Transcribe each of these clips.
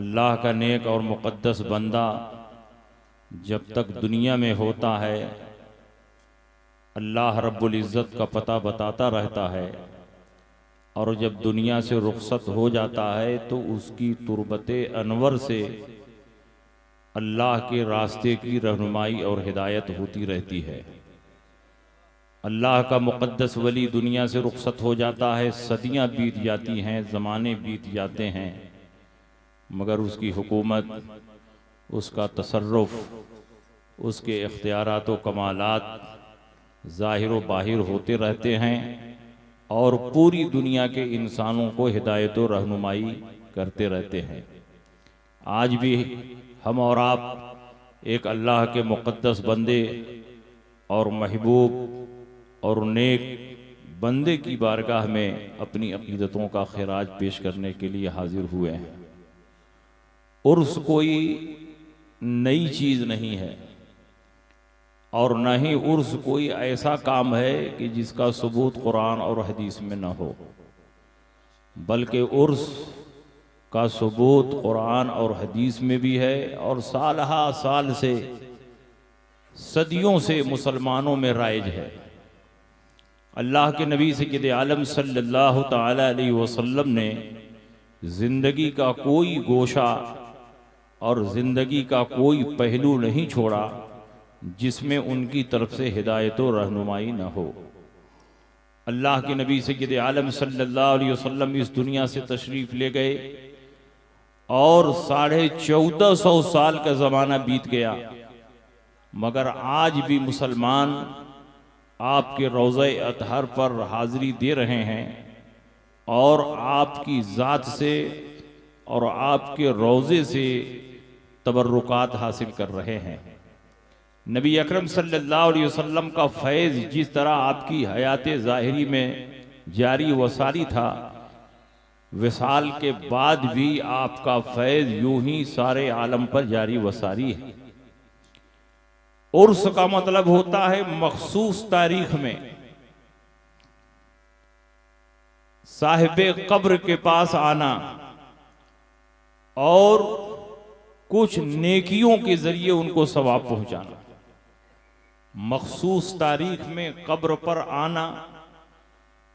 अल्लाह का नेक और मुक़द्दस बंदा जब तक दुनिया में होता है अल्लाह रब्बुल इज़्ज़त का पता बताता रहता है, और जब दुनिया से रुखसत हो जाता है तो उसकी तुरबत अनवर से अल्लाह के रास्ते की रहनुमाई और हिदायत होती रहती है। अल्लाह का मुक़द्दस वली दुनिया से रुखसत हो जाता है, सदियाँ बीत जाती हैं, ज़माने बीत जाते हैं, मगर उसकी हुकूमत, उसका तसर्रुफ़, उसके इख्तियारात व कमालात ज़ाहिर व बाहिर होते रहते हैं और पूरी दुनिया के इंसानों को हिदायत व रहनुमाई करते रहते हैं। आज भी हम और आप एक अल्लाह के मुक़द्दस बंदे और महबूब और नेक बंदे की बारगाह में अपनी अक़ीदतों का खिराज पेश करने के लिए हाजिर हुए हैं। उर्स कोई नई चीज़ नहीं है और न ही उर्स कोई ऐसा काम है कि जिसका सबूत कुरान और हदीस में न हो, बल्कि उर्स का सबूत कुरान और हदीस में भी है और सालहा साल से, सदियों से मुसलमानों में राइज है। अल्लाह के नबी सय्यद आलम सल्लल्लाहु तआला अलैहि वसल्लम ने ज़िंदगी का कोई गोशा और ज़िंदगी का कोई पहलू नहीं छोड़ा जिसमें उनकी तरफ से हिदायत व रहनुमाई न हो। अल्लाह के नबी सय्यद आलम सल्लल्लाहु अलैहि वसल्लम इस दुनिया से तशरीफ़ ले गए और 1450 साल का ज़माना बीत गया, मगर आज भी मुसलमान आपके रोज़े अतहर पर हाज़िरी दे रहे हैं और आपकी ज़ात से और आपके रोज़े से तबर्रुकात हासिल कर रहे हैं। नबी अकरम सल्लल्लाहु अलैहि वसल्लम का फैज़ जिस तरह आपकी हयात ज़ाहिरी में जारी वसारी था, विसाल के बाद भी आपका फैज़ यूं ही सारे आलम पर जारी वसारी है। उर्स का मतलब होता है मखसूस तारीख में साहिबे कब्र के पास आना और कुछ नेकियों के जरिए उनको सवाब पहुंचाना। मखसूस तारीख में कब्र पर आना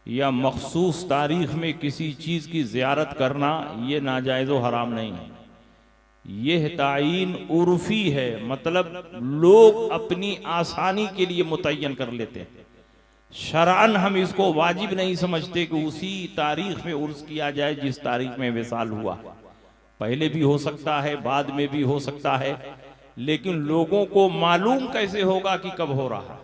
या मखसूस तारीख में किसी चीज़ की ज़ियारत करना ये नाजायज़ व हराम नहीं है, यह तायीन उर्फी है, मतलब लोग अपनी आसानी के लिए मुतय्यन कर लेते हैं। शरअन हम इसको वाजिब नहीं समझते कि उसी तारीख में उर्स किया जाए जिस तारीख में विसाल हुआ। पहले भी हो सकता है, बाद में भी हो सकता है, लेकिन लोगों को मालूम कैसे होगा कि कब हो रहा है,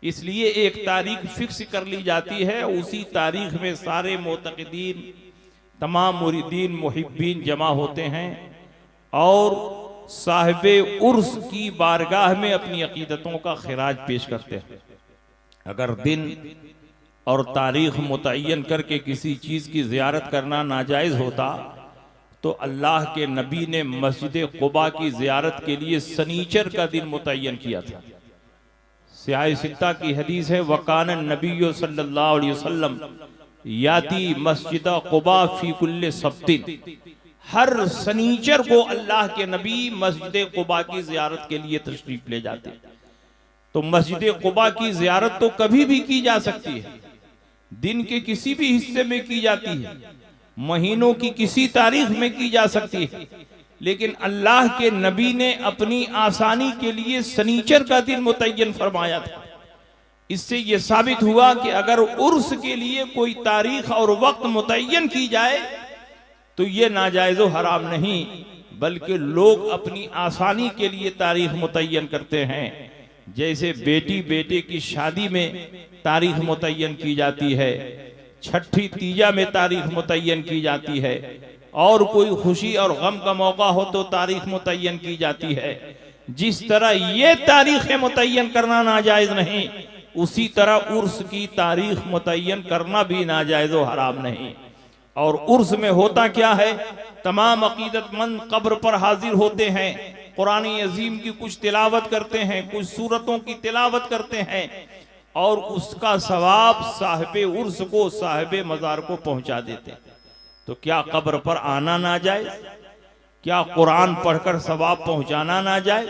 इसलिए एक तारीख फिक्स कर ली जाती है। उसी तारीख में सारे मोतक़िदीन, तमाम मुरीदीन, मुहिब्बीन जमा होते हैं और साहिबे उर्स की बारगाह में अपनी अकीदतों का खिराज पेश करते हैं। अगर दिन और तारीख मुतय्यन करके किसी चीज़ की ज़ियारत करना नाजायज़ होता तो अल्लाह के नबी ने मस्जिद कुबा की ज़ियारत के लिए सनीचर का दिन मुतय्यन किया था। सियाह सित्ता की हदीस है, वकान नबी सल्लल्लाहु अलैहि वसल्लम याती मस्जिद कुबा फी कुल्ले सब्तिन, हर सनीचर को अल्लाह के नबी मस्जिद कुबा की ज़ियारत के लिए तशरीफ ले जाते। तो मस्जिद कुबा की ज़ियारत तो कभी भी की जा सकती है, दिन के किसी भी हिस्से में की जाती है, महीनों की किसी तारीख में की जा सकती है, लेकिन अल्लाह के नबी ने अपनी आसानी के लिए सनीचर का दिन मुतय्यन फरमाया था। इससे यह साबित हुआ कि अगर उर्स के लिए कोई तारीख और वक्त मुतय्यन की जाए तो यह नाजायज़ व हराम नहीं, बल्कि लोग अपनी आसानी के लिए तारीख मुतय्यन करते हैं। जैसे बेटी बेटे की शादी में तारीख मुतय्यन की जाती है, छठी तीजा में तारीख मुतय्यन की जाती है, और कोई खुशी और गम का मौका हो तो तारीख मुतय्यन की जाती है। जिस तरह ये तारीखें मुतय्यन करना नाजायज नहीं, उसी तरह उर्स की तारीख मुतय्यन करना भी नाजायज व हराम नहीं। और उर्स में होता क्या है, तमाम अकीदतमंद कब्र पर हाजिर होते हैं, कुरान अजीम की कुछ तिलावत करते हैं, कुछ सूरतों की तिलावत करते हैं और उसका सवाब साहिबे उर्स को, साहिबे मज़ार को पहुंचा देते हैं। तो क्या कब्र पर आना नाजायज? क्या कुरान पढ़कर सवाब पहुंचाना ना जाए?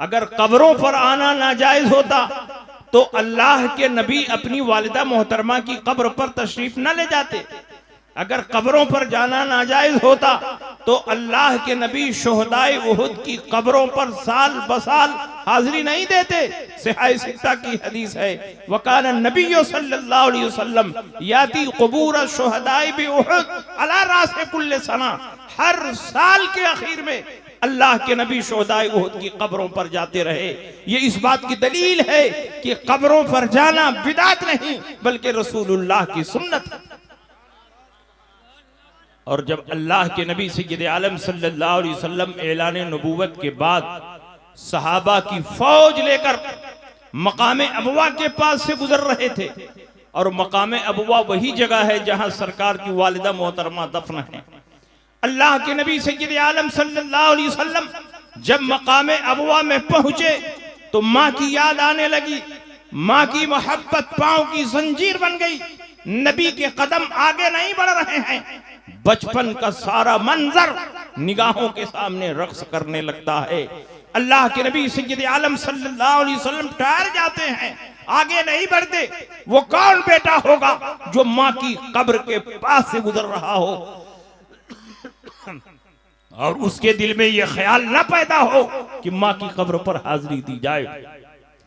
अगर कब्रों पर आना नाजायज होता तो अल्लाह के नबी अपनी वालिदा मोहतरमा की कब्र पर तशरीफ न ले जाते। अगर कब्रों पर जाना नाजायज होता तो अल्लाह के नबी शुहदाए उहुद की कब्रों पर साल बसाल हाजिरी नहीं देते। सिहाह सित्ता की हदीस है, वकान नबी सल्लल्लाहु अलैहि वसल्लम याती क़ुबूर शुहदाए बि उहुद अला रास कुल्ल सना। हर साल के आखिर में अल्लाह के नबी शुहदाए उहुद की कब्रों पर जाते रहे। ये इस बात की दलील है कि कब्रों पर जाना बिदात नहीं बल्कि रसूलुल्लाह की सुन्नत है। और जब अल्लाह के नबी सय्यद आलम सल्लल्लाहु अलैहि वसल्लम ऐलान नबूवत के बाद सहाबा की फौज लेकर मकाम अबवा के पास से गुजर रहे थे, और मकाम अबवा वही जगह है जहां सरकार की वालिदा मोहतरमा दफन है। अल्लाह के नबी सय्यद आलम सल्लल्लाहु अलैहि वसल्लम जब मकाम अबवा में पहुंचे तो माँ की याद आने लगी। माँ की मोहब्बत पांव की जंजीर बन गई। नबी के कदम आगे नहीं बढ़ रहे हैं। बचपन का सारा मंजर निगाहों के सामने रक्स करने लगता है। अल्लाह के नबी सय्यद आलम सल्लल्लाहु अलैहि वसल्लम ठहर जाते हैं, आगे नहीं बढ़ते। वो कौन बेटा होगा जो माँ की कब्र के पास से गुजर रहा हो और उसके दिल में यह ख्याल न पैदा हो कि माँ की कब्र पर हाजिरी दी जाए।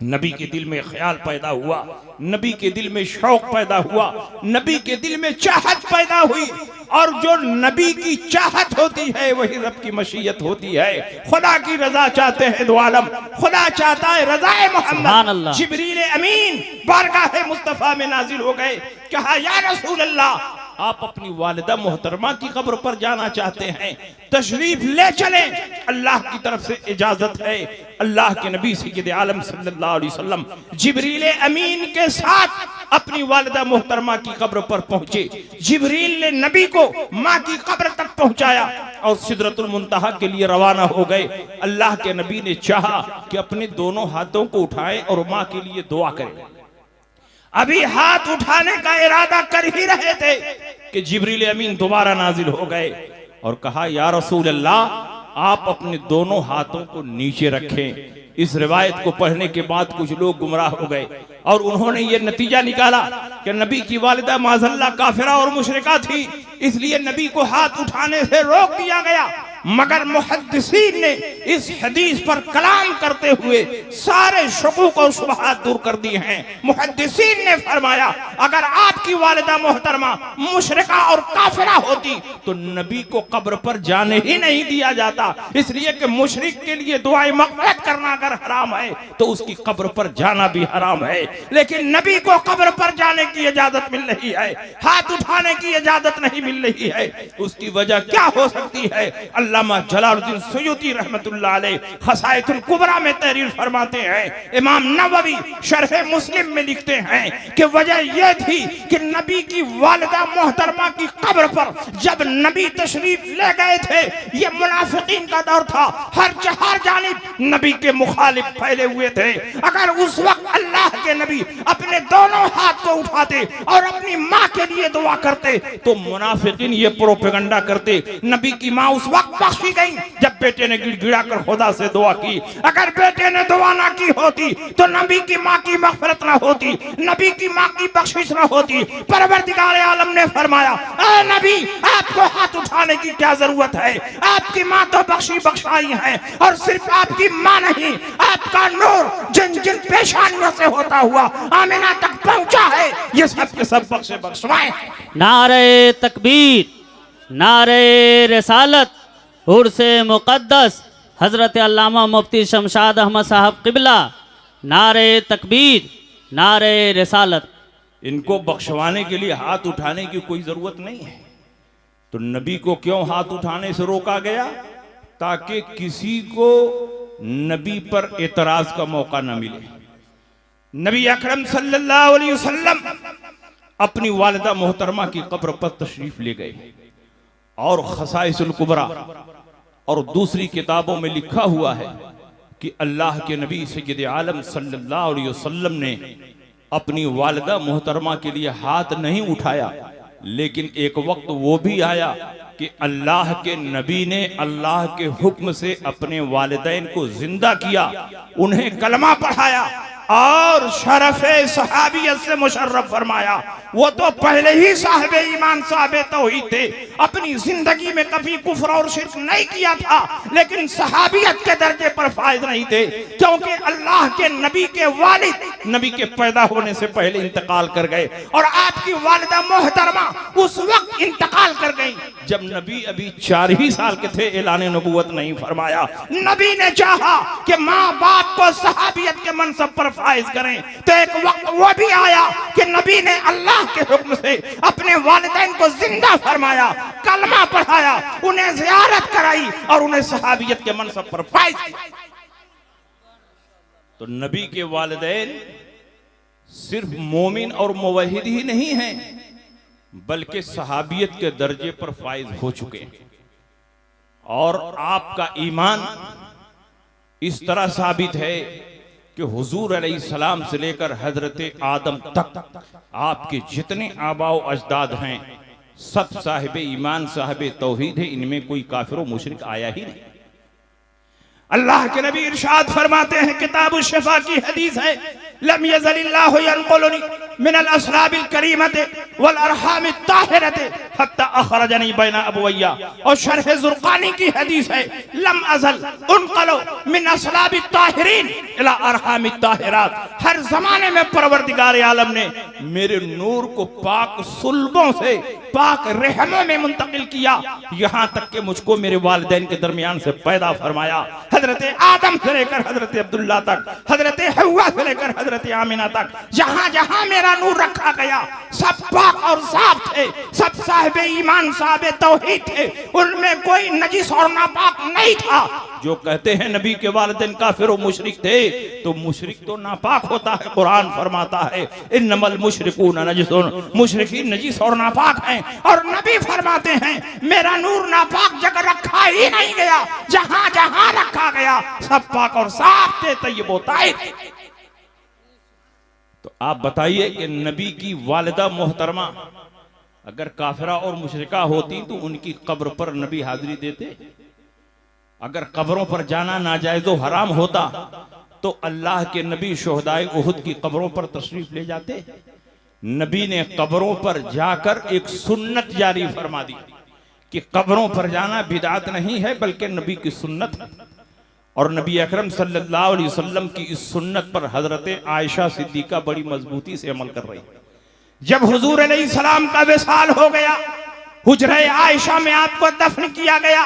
नबी के दिल में ख्याल पैदा हुआ, नबी के दिल में शौक पैदा हुआ, नबी के दिल में चाहत पैदा हुई। और जो नबी की चाहत होती है वही रब की मशीयत होती है। खुदा की रजा चाहते हैं दो आलम, खुदा चाहता है रज़ाए मोहम्मद। जिब्रील अमीन बारगाह मुस्तफा में नाजिल हो गए, कहा या रसूल अल्लाह, आप अपनी वालिदा मोहतरमा की कब्र पर जाना चाहते हैं, तशरीफ ले चलें, अल्लाह की तरफ से इजाजत है। अल्लाह के नबी सय्यद आलम सल्लल्लाहु अलैहि वसल्लम जिब्रील अमीन के साथ अपनी वालिदा मोहतरमा की कब्र पर पहुंचे। जिब्रील ने नबी को माँ की कब्र तक पहुंचाया और सिदरतुल मुंतहा के लिए रवाना हो गए। अल्लाह के नबी ने चाहा कि अपने दोनों हाथों को उठाएं और माँ के लिए दुआ करें। अभी हाथ उठाने का इरादा कर ही रहे थे कि जिब्रील अमीन दोबारा नाजिल हो गए और कहा या रसूल अल्लाह, आप अपने दोनों हाथों को नीचे रखें। इस रिवायत को पढ़ने के बाद कुछ लोग गुमराह हो गए और उन्होंने ये नतीजा निकाला कि नबी की वालिदा माज़अल्लाह काफिरा और मुशरिका थी, इसलिए नबी को हाथ उठाने से रोक दिया गया। मगर मुहद्दिसीन ने इस हदीस पर कलाम करते हुए सारे शुकूक और शुबहात दूर कर दिए हैं। मुहद्दिसीन ने फरमाया अगर आपकी वालिदा मोहतरमा मुशरिका और काफिरा होती तो नबी को कब्र पर जाने ही नहीं दिया जाता, इसलिए कि मुशरिक के लिए दुआए मग़फ़िरत करना अगर हराम है तो उसकी कब्र पर जाना भी हराम है। लेकिन नबी को कब्र पर जाने की इजाजत मिल रही है, हाथ उठाने की इजाजत नहीं मिल रही है। उसकी वजह क्या हो सकती है? अल्लामा जलालुद्दीन सुयूती रहमतुल्लाह अलैह खसाइतुल कुबरा में तहरीर फरमाते हैं, इमाम नववी शरह मुस्लिम में लिखते हैं कि वजह यह थी कि नबी की वालिदा मोहतरमा की कब्र पर जब नबी तशरीफ ले गए थे, ये मुनाफिकीन का दौर था, हर जानिब नबी के मुखालिफ फैले हुए थे। अगर उस वक्त अल्लाह के नबी अपने दोनों हाथ को उठाते और अपनी माँ के लिए दुआ करते तो मुनाफिकीन ये प्रोपेगेंडा करते नबी की माँ उस वक्त बख्शी गई जब बेटे ने गिड़गिड़ा कर खुदा से दुआ की। अगर बेटे ने दुआ ना की होती तो नबी की माँ की मग़फ़िरत ना होती, नबी की माँ की बख्शिश ना होती। परवरदिगार आलम ने फरमाया ऐ नबी, आपको हाथ उठाने की क्या जरूरत है? आपकी माँ तो बख्शाई है, और सिर्फ आपकी माँ नहीं, आपका नूर जिन जिन पेशानियों से होता हुआ आमिना तक पहुंचा है, ये सब के सब बख्शवाए। नारे तकबीर, नारे रिसालत, उर्से मुक़द्दस हज़रत अल्लामा मुफ्ती शमशाद अहमद साहब क़िबला। नारे तकबीर, नारे रिसालत। इनको बख्शवाने के लिए हाथ उठाने की कोई जरूरत नहीं है, तो नबी को क्यों हाथ उठाने से रोका गया? ताकि किसी को नबी पर एतराज का मौका न मिले। नबी अकरम सल्लल्लाहु अलैहि वसल्लम अपनी वालिदा मोहतरमा की कब्र पर तशरीफ ले गए और खसाइसुल कुबरा और दूसरी किताबों में लिखा हुआ है कि अल्लाह के नबी सय्यद आलम सल्लल्लाहु अलैहि वसल्लम ने अपनी वालिदा मोहतरमा के लिए हाथ नहीं उठाया, लेकिन एक वक्त वो भी आया कि अल्लाह के नबी ने अल्लाह के हुक्म से अपने वालिदैन को जिंदा किया, उन्हें कलमा पढ़ाया और शरफ़े सहाबियत से मुशर्रफ फरमाया। वो तो पहले ही साहिबे ईमान साहिबे तौहीद थे, अपनी जिंदगी में कभी कुफ्र और शिर्क नहीं किया था, लेकिन सहाबियत के दर्जे पर फायद नहीं थे, क्योंकि अल्लाह के नबी के वालिद नबी के पैदा होने से पहले इंतकाल कर गए और आपकी वालिदा मोहतरमा उस वक्त इंतकाल कर गई जब नबी अभी 4 ही साल के थे। ऐलाने नबूवत नहीं फरमाया। नबी ने चाहा कि माँ बाप को सहाबियत के मनसब पर फाइज करें, तो एक वक्त वो भी आया कि नबी ने अल्लाह के हुक्म से अपने वालिदैन को जिंदा फरमाया, कलमा पढ़ाया, उन्हें ज़ियारत कराई और उन्हें सहाबियत के मनसब पर फाइज किया। तो नबी के वालिदैन सिर्फ मोमिन और मुवहिद ही नहीं हैं, बल्कि सहाबियत के दर्जे पर फाइज हो चुके हैं। और आपका ईमान इस तरह साबित है कि हुजूर अलैहिस्सलाम से लेकर हजरत आदम तक आपके जितने आबाओ अजदाद हैं सब साहिबे ईमान साहिबे तौहीद है, इनमें कोई काफिर व मुशरिक आया ही नहीं। अल्लाह के नबी इरशाद फरमाते हैं, किताब शिफा की हदीस है, लम यज़लिल्लाहु यनक़ुलुनी मिनल अस्लाबिल करीमति वल अरहामित ताहिरति हत्ता अखरजनी बैना अबवैया। और शरह ज़ुरक़ानी की हदीस है, लम अज़ल उनक़लु मिन अस्लाबित ताहिरीन इला अरहामित ताहिरात। हर जमाने में परवरदिगार आलम ने मेरे नूर को पाक सुल्बों से पाक रहमों में मुंतकिल किया, यहाँ तक कि मुझको मेरे वालिदैन के दरमियान से पैदा फरमाया। हजरत आदम से लेकर हजरत अब्दुल्ला तक, हजरत हव्वा से लेकर हजरत आमिना तक, जहां जहां मेरा नूर रखा गया सब पाक और साफ थे, सब साहिबे ईमान साहिबे तौहीद थे, उनमें कोई नजिस और नापाक नहीं था। जो कहते हैं नबी के वालिदैन काफिर और मुशरिक थे, तो मुशरिक तो नापाक होता है। कुरान फरमाता है, इन्नमल मुशरिकून नजिसुन, मुशरिकीन नजिस और नापाक हैं। और नबी फरमाते हैं, मेरा नूर नापाक जगह रखा ही नहीं गया, जहां जहां रखा गया सब पाक और साफ थे, तय्यब व ताहिर। तो आप बताइए कि नबी की वालिदा मोहतरमा अगर काफिरा और मुशरिका होती तो उनकी कब्र पर नबी हाजिरी देते? अगर कब्रों पर जाना नाजायज़ व हराम होता तो अल्लाह के नबी शुहदाए उहुद की कब्रों पर तशरीफ ले जाते? नबी ने कब्रों पर जाकर एक सुन्नत जारी फरमा दी कि कब्रों पर जाना बिदअत नहीं है बल्कि नबी की सुन्नत है। और नबी अकरम सल्लल्लाहु अलैहि वसल्लम की इस सुन्नत पर हजरत आयशा सिद्दीका बड़ी मजबूती से अमल कर रही। जब हुजूर अलैहिस्सलाम का विसाल हो गया, हुजरे आयशा में आपको दफन किया गया,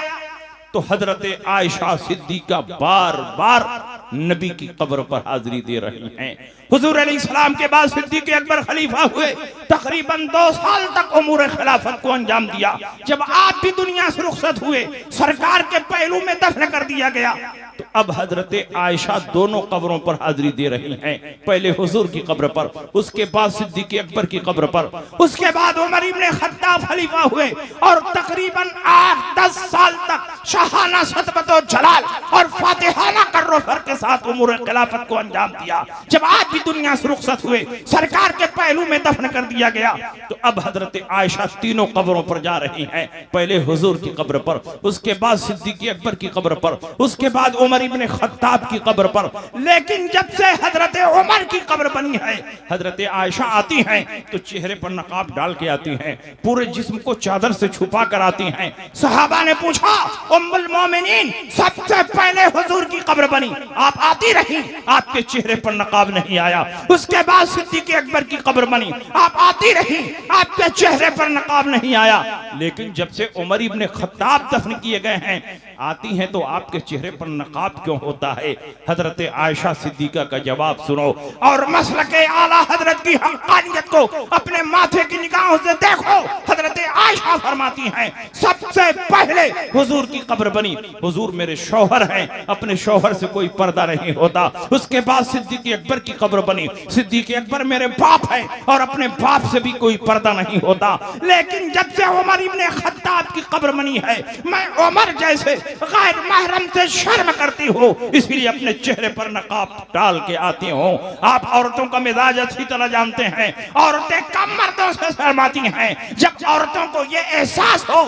तो हजरत आयशा सिद्दीका बार बार नबी की कब्र पर हाजिरी दे रही हैं। हुजूर अलैहिस्सलाम के बाद सिद्दीक अकबर खलीफा हुए, तकरीबन 2 साल तक उमूर खिलाफत को अंजाम दिया। जब आप भी दुनिया से रुखसत हुए, सरकार के पहलू में दफन कर दिया गया, तो अब हजरत आयशा दोनों कब्रों पर हाजिरी दे रही हैं। पहले हुजूर की कब्र पर, उसके बाद सिद्दीक अकबर की कब्र पर, उसके बाद उमर इब्ने खत्ताब खलीफा हुए और तकरीबन 8-10 साल तक शाहाना सतबत और जलाल और फातिहाना कर्रोफर के साथ उमूर खिलाफत को अंजाम दिया। जब आप भी दुनिया से रुखसत हुए, सरकार के पहलू में दफन कर दिया गया, तो अब हजरत आयशा तीनों कब्रों पर जा रही हैं। पहले हुजूर की कब्र पर, उसके बाद सिद्दीक अकबर की कब्र पर, उसके बाद उमर इब्ने खत्ताब की कब्र पर। लेकिन जब से हजरत उमर की कब्र बनी है, हजरत आयशा आती हैं तो चेहरे पर नकाब डाल के आती हैं, पूरे जिस्म को चादर से छुपा कर आती हैं। सहाबा ने पूछा, उम्मुल मोमिनीन, सबसे पहले हुजूर की कब्र बनी, आप आती रही, आपके चेहरे पर नकाब नहीं आया। उसके बाद सिद्दीक अकबर की कब्र बनी, आप आती रही, आपके चेहरे पर नकाब नहीं आया। लेकिन जब से उमर इब्ने खत्ताब दफन किए गए हैं, आती हैं तो आपके चेहरे पर नकाब क्यों होता है? हजरत आयशा सिद्दीका का जवाब सुनो और मसलके आला हजरत की हक्कानियत को अपने माथे की निगाहों से देखो। हजरत आयशा फरमाती हैं, सबसे पहले हुजूर की कब्र बनी, हुजूर मेरे शौहर हैं, अपने शौहर से कोई पर्दा नहीं होता। उसके बाद सिद्दीक अकबर की कब्र बनी, सिद्दीक अकबर मेरे बाप हैं और अपने बाप से भी कोई पर्दा नहीं होता। लेकिन जब से उमर इब्ने खत्ताब की कब्र बनी है, मैं उमर जैसे गैर महरम से शर्म करती हूँ, इसलिए अपने चेहरे पर नकाब डाल के आती हूँ। आप औरतों का मिजाज अच्छी तरह जानते हैं, औरतें कम मर्दों से शर्माती हैं। जब औरतों को ये एहसास हो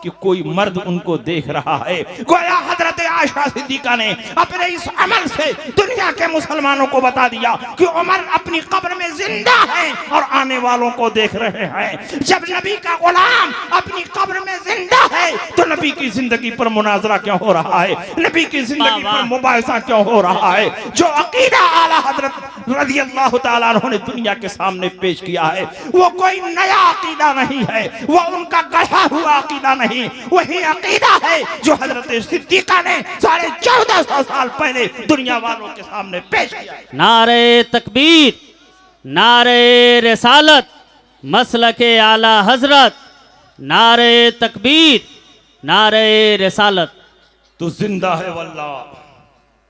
कि कोई मर्द उनको देख रहा है। गोया हजरत आयशा सिद्दीका ने अपने इस अमल से दुनिया के मुसलमानों को बता दिया कि उमर अपनी कब्र में जिंदा है और आने वालों को देख रहे हैं। जब नबी का गुलाम अपनी कब्र में जिंदा है तो नबी की जिंदगी पर मुनाजरा क्यों हो रहा है, नबी की जिंदगी पर मुबाहिसा क्यों हो रहा है। जो अकीदा आला हजरत रज़ियल्लाहु ताला अन्हु ने दुनिया के सामने पेश किया है वो कोई नया अकीदा नहीं है, वो उनका गढ़ा हुआ अकीदा नहीं, वही अकीदा है जो हजरत सिद्दीका ने 1450 साल पहले दुनिया वालों के सामने पेश किया है। नारे तकबीर, नारे रिसालत, मसलके आला हजरत, नारे तकबीर, नारे रिसालत। तो जिंदा है वल्लाह,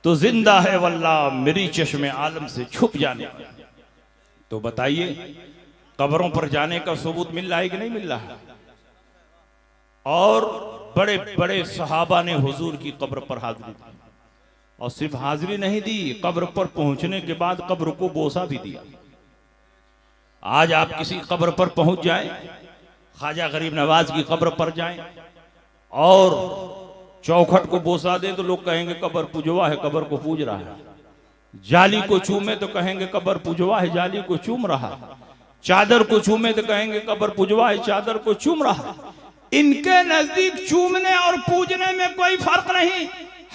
तो जिंदा है वल्लाह, मेरी चश्मे आलम से छुप जाने। तो बताइए कब्रों पर जाने का सबूत मिल रहा है कि नहीं मिल रहा है। और बड़े बड़े सहाबा ने हुजूर की कब्र पर हाजिरी दी, और सिर्फ हाजिरी नहीं दी, कब्र पर पहुंचने के बाद कब्र को बोसा भी दिया। आज आप किसी कब्र पर पहुंच जाएं, ख्वाजा गरीब नवाज की कब्र पर जाएं और चौखट को बोसा दे तो लोग कहेंगे कब्र पूजवा है, कब्र को पूज रहा है। जाली को चूमे तो कहेंगे कब्र पूजवा है, जाली को चूम रहा है। चादर को चूमे तो कहेंगे कब्र पूजवा है, चादर को चूम रहा है। इनके नजदीक चूमने और पूजने में कोई फर्क नहीं,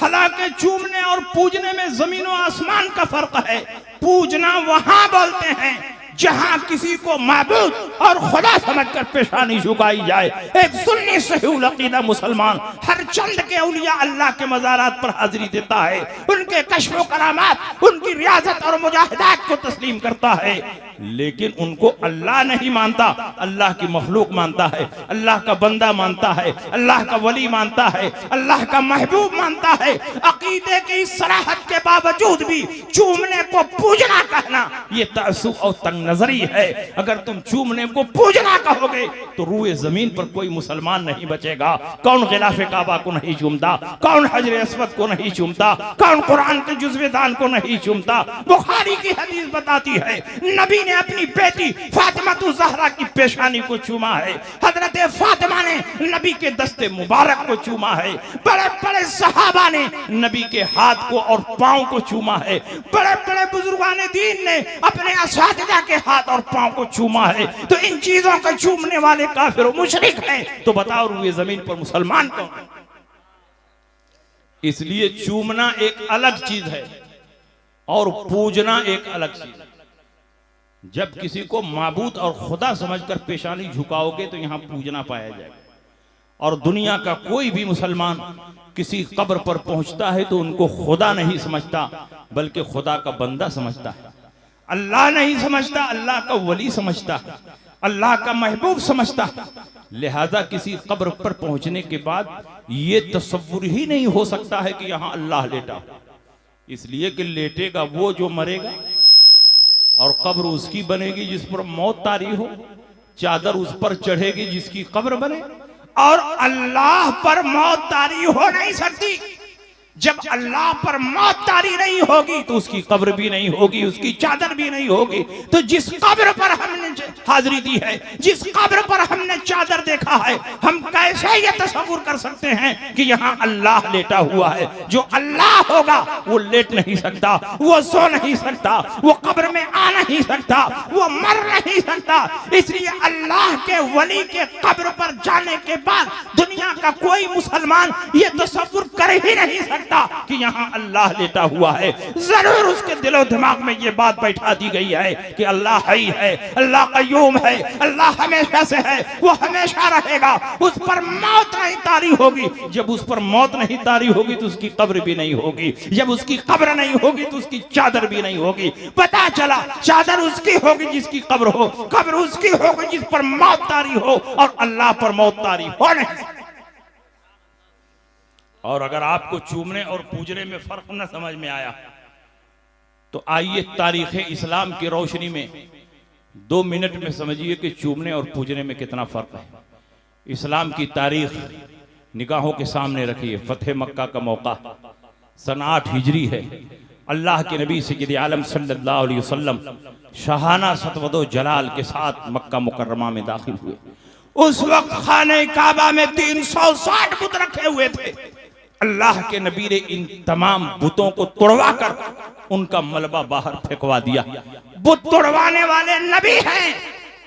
हालांकि चूमने और पूजने में जमीन और आसमान का फर्क है। पूजना वहां बोलते हैं जहां किसी को माबूद और खुदा समझकर पेशानी झुकाई जाए। एक सुन्नी सहीउल अकीदा मुसलमान हर चंद के औलिया अल्लाह के मज़ारात पर हाजिरी देता है, उनके कश्फ व करामात, उनकी रियाजत और मुजाहिदात को तस्लीम करता है, लेकिन उनको अल्लाह नहीं मानता, अल्लाह की मखलूक मानता है, अल्लाह का बंदा मानता है, अल्लाह का वली मानता है, अल्लाह का महबूब मानता है। अकीदे की सराहत के बावजूद भी चूमने को पूजना कहना ये तअस्सुब और तंग नजरी है। अगर तुम चूमने को पूजना कहोगे तो रूए जमीन पर कोई मुसलमान नहीं बचेगा। कौन गिलाफे काबा को नहीं चूमता, कौन हजर अस्वद को नहीं चूमता, कौन कुरान के जुज़्वे दान को नहीं चूमता। बुखारी की हदीस बताती है नबी ने अपनी बेटी फातिमा ज़हरा की पेशानी को चूमा है, हजरत फातिमा ने नबी के दस्ते मुबारक को चूमा है, बड़े बड़े सहाबा ने नबी के हाथ को और पांव को चूमा है, बड़े बड़े बुजुर्गान दीन ने अपने असातिज़ा के हाथ और पांव को चूमा है। तो इन चीजों को चूमने वाले काफिर और मुशरिक हैं, तो बताओ रूए जमीन पर मुसलमान कौन है। इसलिए चूमना एक अलग चीज है और पूजना एक अलग चीज है। जब किसी को माबूद और खुदा समझकर पेशानी झुकाओगे तो यहां पूजना पाया जाएगा। और दुनिया का कोई भी मुसलमान किसी कब्र पर पहुंचता है तो उनको खुदा नहीं समझता बल्कि खुदा का बंदा समझता है। अल्लाह नहीं समझता, अल्लाह का वली समझता है, अल्लाह का महबूब समझता है। लिहाजा किसी कब्र पर पहुंचने के बाद ये तसव्वुर ही नहीं हो सकता है कि यहां अल्लाह लेटा हो, इसलिए कि लेटेगा वो जो मरेगा और कब्र उसकी बनेगी जिस पर मौत तारी हो, चादर उस पर चढ़ेगी जिसकी कब्र बने, और अल्लाह पर मौत तारी हो नहीं सकती। जब अल्लाह पर मौत तारी नहीं होगी तो उसकी कब्र भी नहीं होगी, उसकी चादर भी नहीं होगी। तो जिस कब्र पर हमने हाजिरी दी है, जिस कब्र पर हमने चादर देखा है, हम कैसे ये तसव्वुर कर सकते हैं कि यहाँ अल्लाह लेटा हुआ है। जो अल्लाह होगा वो लेट नहीं सकता, वो सो नहीं सकता, वो कब्र में आ नहीं सकता, वो मर नहीं सकता। इसलिए अल्लाह के वली के कब्र पर जाने के बाद दुनिया का कोई मुसलमान ये तसव्वुर कर ही नहीं सकता कि यहाँ अल्लाह लेटा हुआ है। जरूर उसके दिलो दिमाग में ये बात बैठा दी गई है कि अल्लाह हई है, अल्लाह कय्यूम है, अल्लाह हमेशा से है, वो हमेशा रहेगा, उस पर मौत नहीं तारी होगी। जब उस पर मौत नहीं तारी होगी तो उसकी कब्र भी नहीं होगी, जब उसकी कब्र नहीं होगी तो उसकी चादर भी नहीं होगी। पता चला चादर उसकी होगी जिसकी कब्र हो, कब्र उसकी होगी जिस पर मौत तारी हो, और अल्लाह पर मौत तारी हो नहीं। और अगर आपको चूमने और पूजने में फर्क न समझ में आया तो आइए तारीख इस्लाम की रोशनी में 2 मिनट में समझिए कि चूमने और पूजने में कितना फर्क है। इस्लाम की तारीख निगाहों के सामने रखिए। फतेह मक्का का मौका सन 8 हिजरी है। अल्लाह के नबी सय्यद आलम सल्लल्लाहु अलैहि वसल्लम शाहाना सतवदो जलाल के साथ मक्का मुकर्रमा में दाखिल हुए। उस वक्त खाने काबा में 360 बुत रखे हुए थे। अल्लाह के नबी ने इन तमाम बुतों को तोड़वा कर उनका मलबा बाहर फेंकवा दिया। बुत तोड़वाने वाले नबी हैं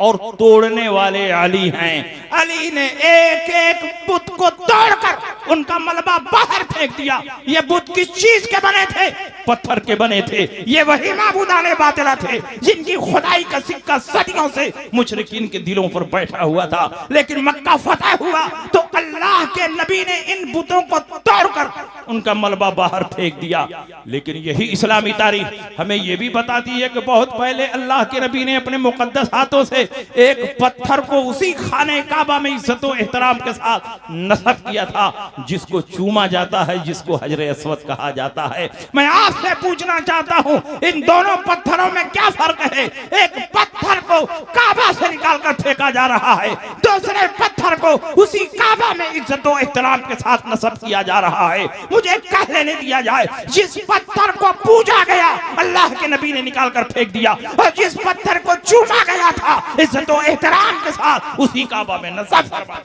और तोड़ने वाले अली हैं। अली ने एक एक बुत को तोड़कर उनका मलबा बाहर फेंक दिया। ये बुत किस चीज के बने थे? पत्थर के बने थे। ये वही माबूदाने बातिला थे जिनकी खुदाई का सिक्का सदियों से मुशरिकीन के दिलों पर बैठा हुआ था। लेकिन मक्का फतह हुआ तो अल्लाह के नबी ने इन बुतों को तोड़कर उनका मलबा बाहर फेंक दिया। लेकिन यही इस्लामी तारीख हमें यह भी बताती है कि बहुत पहले अल्लाह के नबी ने अपने मुकद्दस हाथों से एक पत्थर को उसी खाने काबा में इज्जत और एहतराम के साथ नस्ब किया था जिसको चूमा जाता है, जिसको हजरे अस्वद कहा जाता है। मैं आपसे पूछना चाहता हूं, इन दोनों पत्थरों में क्या फर्क है? एक पत्थर को काबा से निकालकर फेंका जा रहा है, दूसरे पत्थर को उसी काबा में इज्जत और एहतराम के साथ नस्ब किया जा रहा है। मुझे कह लेने दिया जाए, जिस पत्थर को पूजा गया अल्लाह के नबी ने निकालकर फेंक दिया, और जिस पत्थर को चूमा गया था इज्जत और एहतराम के साथ उसी काबा में नस्ब फरमा।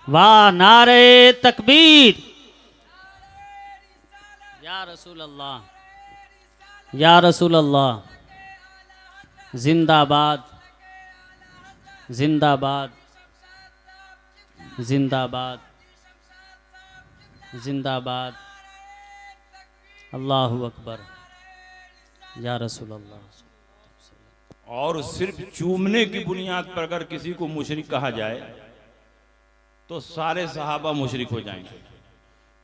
वाह, नारे तकबीर, या रसूल अल्लाह, या रसूल अल्लाह, जिंदाबाद जिंदाबाद जिंदाबाद जिंदाबाद, अल्लाहु अकबर, या रसूल अल्लाह। और सिर्फ चूमने की बुनियाद पर अगर किसी को मुशरिक कहा जाए तो सारे सहाबा मुशरिक हो जाएंगे,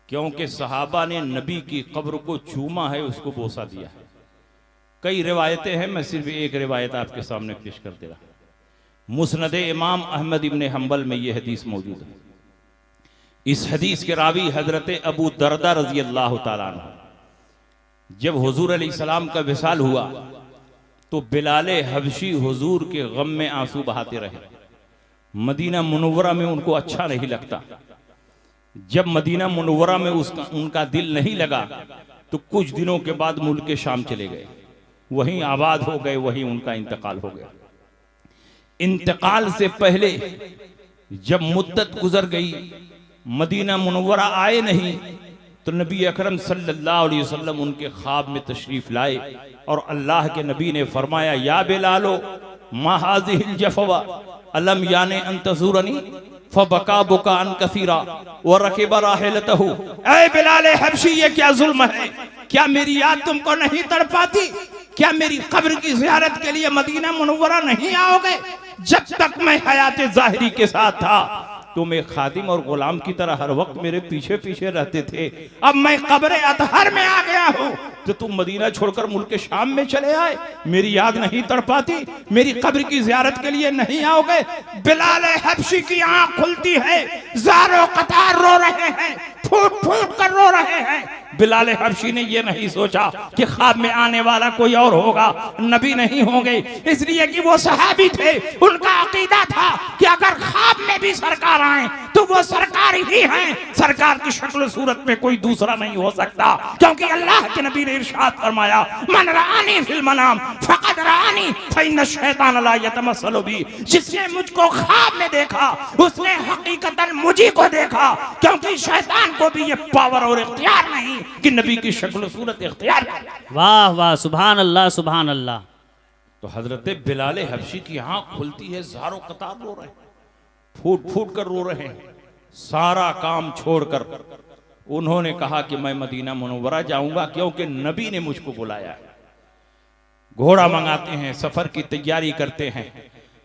क्योंकि सहाबा ने नबी की कब्र को चूमा है, उसको बोसा दिया है। कई रिवायतें हैं, मैं सिर्फ एक रिवायत आपके सामने पेश कर दे रहा। मुस्नद इमाम अहमद इब्न हंबल में यह हदीस मौजूद है। इस हदीस के रावी हजरत अबू दरदा रजी अल्लाह तआला अन्हु, जब हुजूर अलैहिस्सलाम का विसाल हुआ तो बिलाल हबशी हुजूर के गम में आंसू बहाते रहे। मदीना मुनव्वरा में उनको अच्छा नहीं लगता। जब मदीना मुनव्वरा में उनका दिल नहीं लगा तो कुछ दिनों के बाद मुल्क शाम चले गए, वहीं आबाद हो गए, वहीं उनका इंतकाल हो गया। इंतकाल से पहले जब मुद्दत गुजर गई, मदीना मुनव्वरा आए नहीं, तो नबी अकरम सल्लल्लाहु अलैहि वसल्लम उनके ख्वाब में तशरीफ लाए और अल्लाह के नबी ने फरमाया, या बिलालो मा हाज़िहिल जफ़वा अलम याने अन तज़ूरनी फबका बुका अन कसीरा व रकिबा राहिलतहु। ऐ बिलाल हबशी, ये क्या जुल्म है? क्या मेरी याद तुमको नहीं तड़पाती? क्या मेरी कब्र की ज़ियारत के लिए मदीना मुनव्वरा नहीं आओगे? जब तक मैं हयात ज़ाहिरी के साथ था तुम एक खादिम और गुलाम की तरह हर वक्त मेरे पीछे पीछे रहते थे। अब मैं कब्र अतहर में आ गया हूँ तो तुम मदीना छोड़कर मुल्क शाम में चले आए, मेरी याद नहीं तड़पाती? मेरी कब्र की ज़ियारत के लिए नहीं आओगे? बिलाल हबशी की आंख खुलती है, ज़ारो कतार रो रहे हैं, फूट फूट कर रो रहे हैं। बिलाल हबशी ने यह नहीं सोचा कि ख्वाब में आने वाला कोई और होगा, नबी नहीं होंगे, इसलिए कि वो सहाबी थे। उनका अकीदा था कि अगर ख्वाब में भी सरकार आए तो वो सरकार ही हैं, सरकार की शक्ल सूरत में कोई दूसरा नहीं हो सकता, क्योंकि अल्लाह के नबी ने इरशाद फरमाया, मन रानी फिल मनाम फक़द रानी फ़इन्न शैतान ला यतमस्सलु बी। जिसने मुझको ख्वाब में देखा उसने हकीकतन मुझी को देखा, क्योंकि शैतान को भी ये पावर और इख्तियार नहीं कि नबी की शक्ल सूरत इख्तियार करे। वाह वाह, सुभान अल्लाह सुभान अल्लाह। तो हजरत बिलाल हबशी की आंख खुलती है, ज़ारो कतार रो रहे हैं, फूट फूट कर रो रहे हैं। सारा काम छोड़कर उन्होंने कहा कि मैं मदीना मुनव्वरा जाऊंगा, क्योंकि नबी ने मुझको बुलाया है। घोड़ा मंगाते हैं, सफर की तैयारी करते हैं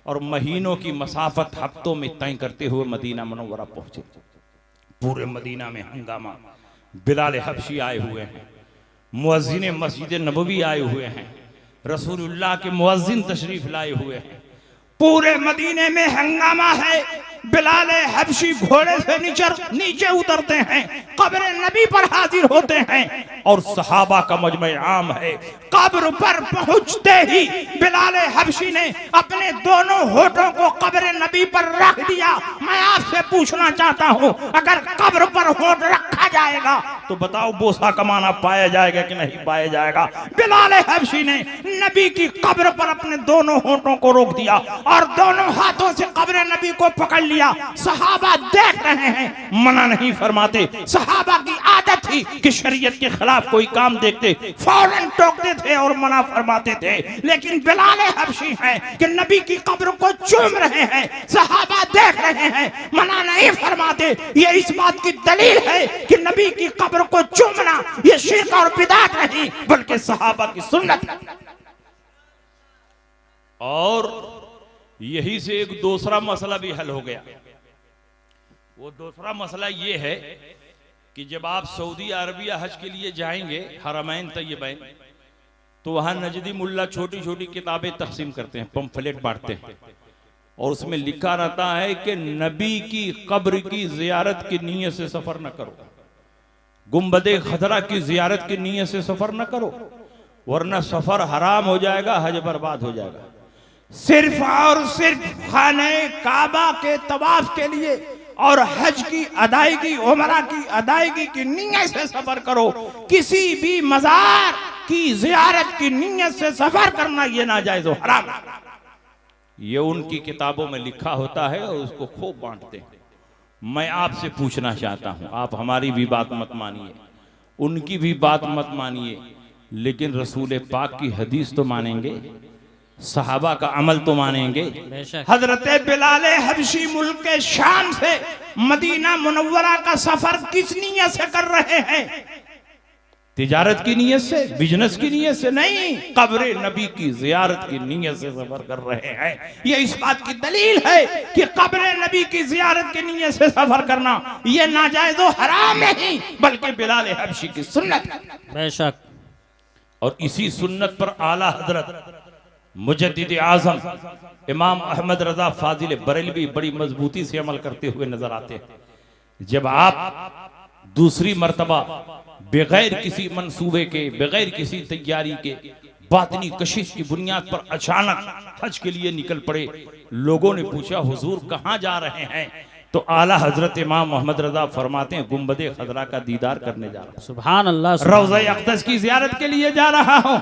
और महीनों की मसाफत हफ्तों में तय करते हुए मदीना मुनव्वरा पहुंचे। पूरे मदीना में हंगामा, बिलाल हबशी आए हुए हैं, मुअज्जिन मस्जिद नबवी आए हुए हैं, रसूलुल्लाह के मुअज्जिन तशरीफ लाए हुए हैं। पूरे मदीने में हंगामा है। बिलाल हबशी घोड़े से नीचे उतरते हैं, कब्र नबी पर हाजिर होते हैं और सहाबा का मजमा आम है। कब्र पर पहुंचते ही बिलाल हबशी ने अपने दोनों होठों को कब्र नबी पर रख दिया। मैं आपसे पूछना चाहता हूं, अगर कब्र पर होठ रखा जाएगा तो बताओ बोसा कमाना पाया जाएगा कि नहीं पाया जाएगा? बिलाल हबशी ने नबी की कब्र पर अपने दोनों होठों को रोक दिया और दोनों हाथों से कब्र नबी को पकड़ लिया। सहाबा देख रहे हैं, मना नहीं फरमाते। सहाबा की आदत थी कि शरीयत के खिलाफ कोई काम देखते फौरन टोकते थे और मना फरमाते थे। लेकिन बिलाल हबशी हैं कि नबी की कब्र को चूम रहे हैं, सहाबा देख रहे हैं, मना नहीं फरमाते। ये इस बात की दलील है कि नबी की कब्र को चूमना ये शिर्क और बिदात नहीं बल्कि सहाबा की सुन्नत है। और यही से एक दूसरा मसला भी हल हो गया। वो दूसरा मसला ये है कि जब आप सऊदी अरबिया हज के लिए जाएंगे हरमैन तैयबैन, तो वहां नजदी मुल्ला छोटी छोटी किताबें तकसीम करते हैं, पंफलेट बांटते हैं, और उसमें लिखा रहता है कि नबी की कब्र की जियारत की नीयत से सफर न करो, गुंबदे खतरा की जियारत की नीयत से सफर न करो, वरना सफर हराम हो जाएगा, हज बर्बाद हो जाएगा। सिर्फ और सिर्फ खाने काबा के तवाफ के लिए और हज की अदायगी, उमरा की अदायगी की नीयत से सफर करो। किसी भी मजार की जियारत की नीयत से सफर करना ये नाजायज और हराम। ये उनकी किताबों में लिखा होता है और उसको खूब बांटते हैं। मैं आपसे पूछना चाहता हूं, आप हमारी भी बात मत मानिए, उनकी भी बात मत मानिए, लेकिन रसूल पाक की हदीस तो मानेंगे, सहाबा का अमल तो मानेंगे। हजरत बिलाल हबशी मुल्क शाम से मदीना मुनव्वरा का सफर किस नीयत से कर रहे हैं? तिजारत की नीयत से, बिजनेस की नीयत से नहीं, कब्र नबी की जियारत की नीयत से सफर कर रहे हैं। ये इस बात की दलील है कि कब्र नबी की जियारत की नीयत से सफर करना ये नाजायज और हराम नहीं बल्कि बिलाल हबशी की सुन्नत है। बेशक। और इसी सुन्नत पर आला हजरत मुजद्दिद आजम इमाम अहमद रजा फाजिल बरेलवी बड़ी मजबूती से अमल करते हुए नजर आते हैं। जब आप दूसरी मर्तबा बगैर किसी मंसूबे के, बगैर किसी तैयारी के, बातनी कशिश की बुनियाद पर अचानक हज के लिए निकल पड़े, लोगों ने पूछा हुजूर कहाँ जा रहे हैं? तो आला हजरत इमाम मोहम्मद रजा फरमाते हैं गुंबदे खजरा का दीदार करने जा रहा हूं, सुभान अल्लाह, रौज़ा अक़दस की ज़ियारत के लिए जा रहा हूं।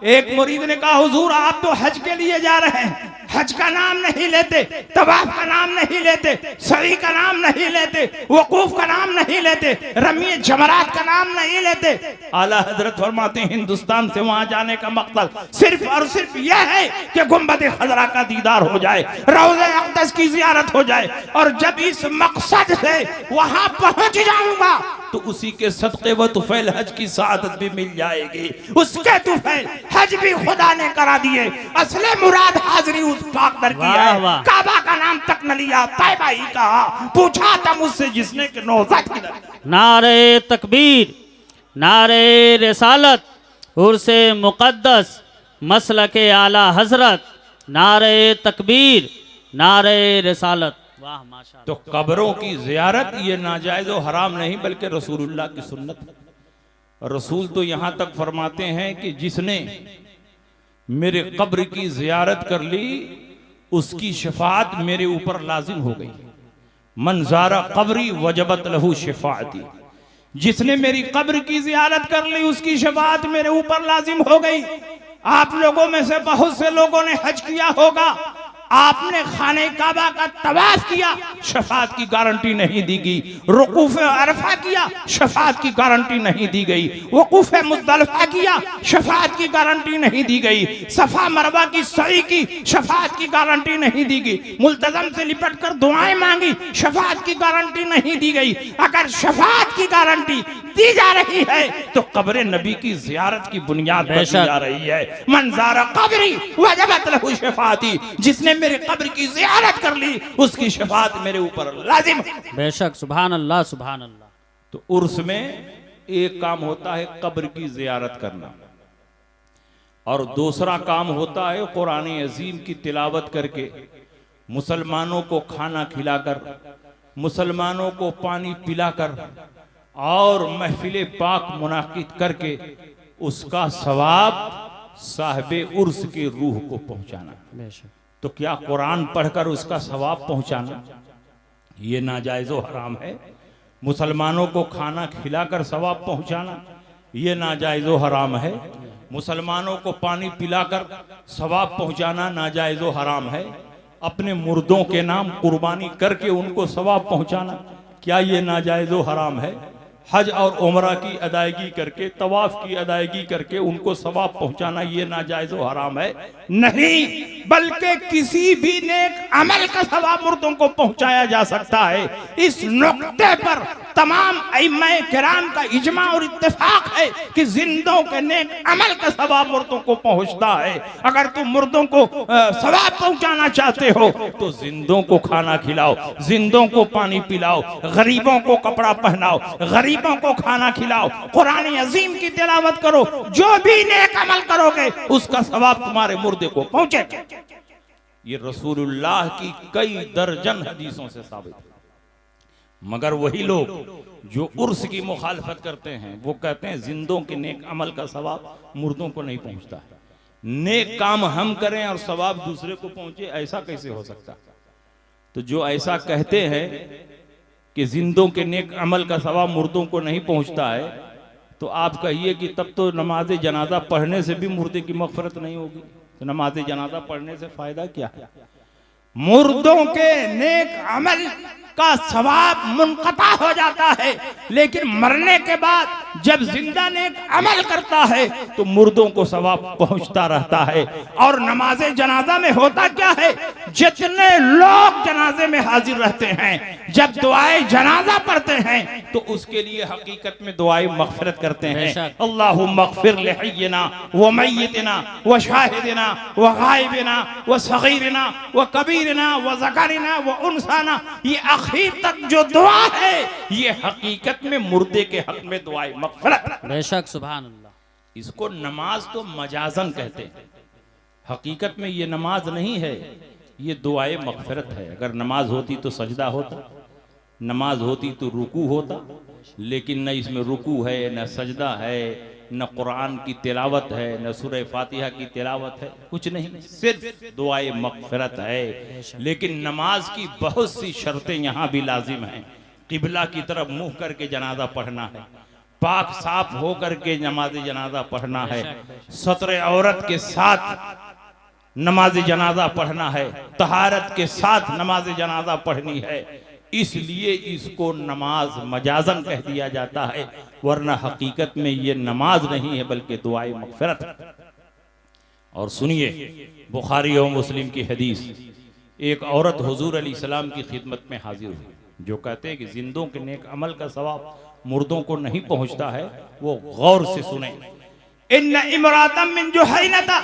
एक मुरीद ने कहा हुजूर आप तो हज के लिए जा रहे हैं, हज का नाम नहीं लेते, तवाफ का नाम नहीं लेते, सई का नाम नहीं लेते, वकूफ का नाम नहीं लेते, रमी जमरात का नाम नहीं लेते। आला हजरत फरमाते हैं हिंदुस्तान से वहां जाने का मकसद सिर्फ और सिर्फ यह है कि गुंबद खजरा का दीदार हो जाए, रौज़ा अक़दस की ज़ियारत हो जाए, और जब इस मकसद से वहां पहुंच जाऊंगा तो उसी के सदक़े व तुफैल हज की सआदत भी मिल जाएगी। उसके तुफैल हज भी खुदा ने करा दिए। असले मुराद हाजिरी उस पाक दर की है, काबा का नाम तक न लिया, तैबा ही कहा। पूछा था मुझसे जिसने कि नौज़त की नारे तकबीर, नारे रिसालत, उर्से मुक़द्दस, मसलके आला हजरत, नारे तकबीर, नारे रिसालत। वाह माशा। तो कब्रों की ज़ियारत ये नाजायज़ और हराम नहीं बल्कि रसूलुल्लाह की सुन्नत है। रसूल तो यहाँ तक फरमाते हैं कि जिसने मेरे कब्र की ज़ियारत कर ली उसकी शफाअत मेरे ऊपर लाजिम हो गई। मन ज़ारा कब्री वजबत लहू शफाअती, जिसने मेरी कब्र की ज़ियारत कर ली उसकी शफाअत मेरे ऊपर लाजिम हो गई। आप लोगों में से बहुत से लोगों ने हज किया होगा, आपने खाने काबा का तवाफ किया, शफाअत की गारंटी नहीं दी गई। रुकूफ अरफा किया, शफाअत की गारंटी नहीं दी गई। वकूफ मुज़दलिफा किया, शफाअत की गारंटी नहीं दी गई। सफा मरवा की सई की, शफाअत की गारंटी नहीं दी गई। मुल्तज़म से लिपट कर दुआएं मांगी, शफाअत की गारंटी नहीं दी गई। अगर शफाअत की गारंटी दी जा रही है तो कब्र नबी की ज़ियारत की बुनियाद पर दी जा रही है। मन ज़ारा कब्री वजबत लहू शफाअती, जिसने मेरे कब्र की ज़ियारत कर ली उसकी शफाअत मेरे ऊपर लाजिम है। बेशक, सुभान अल्लाह, सुभान अल्लाह। तो उर्स में एक काम होता है कब्र की ज़ियारत करना, और दूसरा काम होता है कुरान अजीम की तिलावत करके, मुसलमानों को खाना खिलाकर, मुसलमानों को पानी पिलाकर और महफिल पाक मुनाकिद करके उसका सवाब साहिबे उर्स के रूह को पहुंचाना। बेशक। तो क्या कुरान पढ़कर उसका सवाब पहुंचाना ये नाजायज़ व हराम है? मुसलमानों को खाना खिलाकर सवाब पहुंचाना ये नाजायज़ व हराम है? मुसलमानों को पानी पिलाकर सवाब पहुंचाना नाजायज़ व हराम है? अपने मुर्दों के नाम कुर्बानी करके उनको सवाब पहुंचाना, क्या ये नाजायज़ व हराम है? हज और उमरा की अदायगी करके, तवाफ की अदायगी करके उनको सवाब पहुंचाना ये नाजायज़ व हराम है? नहीं, बल्कि किसी भी नेक अमल का सवाब मुर्दों को पहुंचाया जा सकता है। इस नुक्ते पर तमाम अइम्माए किराम का इजमा और इत्तेफाक है कि जिंदों के नेक अमल का सवाब मुर्दों को पहुंचता है। अगर तुम मुर्दों को सवाब पहुंचाना चाहते हो तो जिंदों को खाना खिलाओ, जिंदों को पानी पिलाओ, गरीबों को कपड़ा पहनाओ, गरीबों को खाना खिलाओ, कुरान अजीम की तिलावत करो। जो भी नेक अमल करोगे उसका सवाब तुम्हारे मुर्दे को पहुंचेगा। ये रसूलुल्लाह की कई दर्जन हदीसों से साबित है। मगर वही लोग जो उर्स की मुखालफत करते हैं वो कहते हैं जिंदों के नेक अमल का सवाब मुर्दों को नहीं पहुंचता है। नेक काम हम करें और सवाब दूसरे को पहुंचे, ऐसा कैसे हो सकता? तो जो ऐसा कहते हैं कि जिंदों के नेक अमल का सवाब मुर्दों को नहीं पहुंचता है, तो आप कहिए कि तब तो नमाज जनाजा पढ़ने से भी मुर्दे की मग़फ़िरत नहीं होगी। तो नमाज जनाजा पढ़ने से फायदा क्या है? मुर्दों के नेक अमल का सवाब मुनक़ता हो जाता है, लेकिन मरने के बाद जब जिंदा नेक अमल करता है तो मुर्दों को सवाब पहुंचता रहता है। और नमाज जनाजा में होता क्या है? जितने लोग जनाजे में हाजिर रहते हैं, जब दुआए जनाजा पढ़ते हैं तो उसके लिए हकीकत में दुआए मग़फ़िरत करते हैं। अल्लाहुम्मा मग़फ़िर लिहय्यिना व मय्यितिना व शाहिदिना व गायबिना व सगीरिना व कबीरिना व ज़करिना व उनसाना, ये आखिर तक जो दुआ है ये हकीकत में मुर्दे के हक में दुआए मग़फ़िरत। बेशक, सुभान अल्लाह। इसको नमाज तो मजाजन कहते हैं, हकीकत में ये नमाज नहीं है, ये दुआए मग़फ़िरत है। अगर नमाज होती तो सजदा होता, नमाज होती तो रुकू होता, लेकिन न इसमें रुकू है, न सजदा है, न कुरान की तिलावत है, न सूरह फातिहा की तिलावत है, कुछ नहीं, सिर्फ दुआए मग़फ़िरत है। लेकिन नमाज की बहुत सी शर्तें यहाँ भी लाजिम हैं। किबला की तरफ मुँह करके जनाजा पढ़ना है, पाक साफ हो करके नमाज जनाजा पढ़ना है, सत्र औरत के साथ नमाज जनाजा पढ़ना है, तहारत के साथ नमाज जनाजा पढ़नी है। इसलिए इसको नमाज मजाजन कह दिया जाता है, वरना हकीकत में ये नमाज नहीं है बल्कि दुआए मग़फ़िरत। और सुनिए बुखारी और मुस्लिम की हदीस, एक औरत हुजूर अलैहिस्सलाम की खिदमत में हाजिर हुई जो कहते हैं कि जिंदों के नेक अमल का सवाब मुर्दों को नहीं पहुंचता है। वो गौर से सुने। इन्ना इमरातम मिन जुहैनता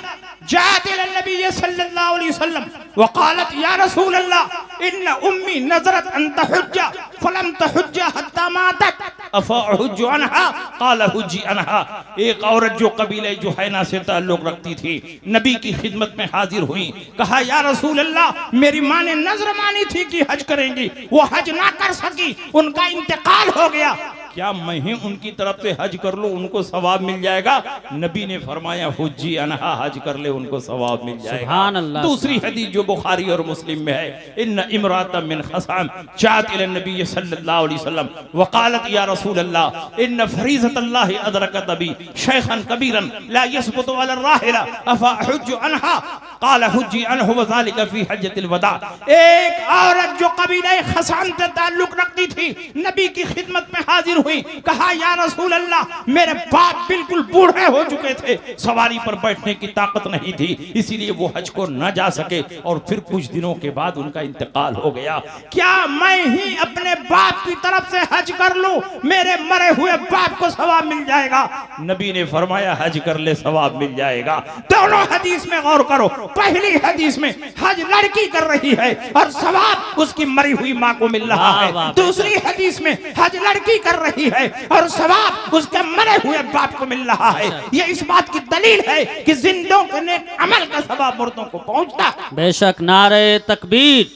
जात इला नबी सल्लल्लाहु अलैहि वसल्लम व क़ालत या रसूल अल्लाह इन्ना उम्मी नज़रत अन तहुज्जा फलम तहुज्जा हत्ता मातत अफा अहुज्जु अनहा क़ाल हुज्जी अनहा। एक औरत जो कबीले जुहैना से ताल्लुक रखती थी नबी की खिदमत में हाजिर हुई, कहा या रसूल अल्लाह, मेरी माँ ने नजर मानी थी कि हज करेंगी, वो हज ना कर सकी, उनका इंतकाल हो गया, क्या मैं ही उनकी तरफ से हज कर लूं, उनको सवाब मिल जाएगा? नबी ने फरमाया हुज्जी अनहा, हज कर ले, उनको सवाब मिल जाएगा। सुभान अल्लाह। दूसरी हदीस जो बुखारी और मुस्लिम में है, इन्ना इमरातम मिन खसाम जात इला नबी सल्लल्लाहु अलैहि वसल्लम व क़ालत या रसूल अल्लाह इन्न फरीज़तल्लाहि अदरकत अबी शैखन कबीरन ला यसबुतु अला राहिला अफा हुज्जु अनहा क़ाल हुज्जी अनहु व ज़ालिका फी हज्जतिल वदा। एक औरत जो कबीले खसाम से ताल्लुक रखती थी नबी की खिदमत में हाजिर हुई, कहा या रसूल अल्लाह, मेरे बाप बिल्कुल बूढ़े हो चुके थे, सवारी पर बैठने की ताकत नहीं थी, इसीलिए वो हज को न जा सके और फिर कुछ दिनों के बाद उनका इंतकाल हो गया, क्या मैं ही अपने बाप की तरफ से हज कर लूं, मेरे मरे हुए बाप को सवाब मिल जाएगा? नबी ने फरमाया हज कर ले, सवाब मिल जाएगा। दोनों हदीस में गौर करो, पहली हदीस में हज लड़की कर रही है और सवाब उसकी मरी हुई माँ को मिल रहा है, दूसरी हदीस में हज लड़की कर रही है और सवाब उसके मरे हुए बाप को मिल रहा है। ये इस बात की दलील है कि जिंदों के नेक अमल का सवाब मुर्दों को पहुंचता। बेशक, नारे तकबीर,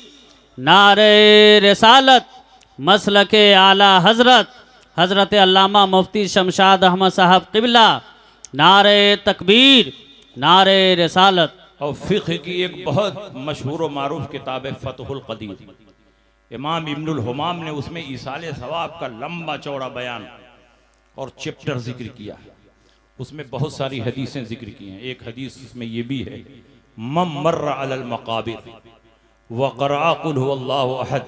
नारे रिसालत, मसलके आला हजरत हजरत अल्लामा मुफ्ती शमशाद अहमद साहब क़िबला, नारे तकबीर, नारे रिसालत। और फ़िक़्ह की एक बहुत मशहूर व मारूफ किताब है फ़तहुल क़दीर, इमाम इब्नुल हुमाम ने उसमें ईसाले सवाब का लंबा चौड़ा बयान और चैप्टर जिक्र किया। उसमें बहुत सारी हदीसें जिक्र की हैं। एक हदीस उसमें ये भी है, मम मर्रा अलल मकाबिर, वक़रा कुल हुवल्लाहु अहद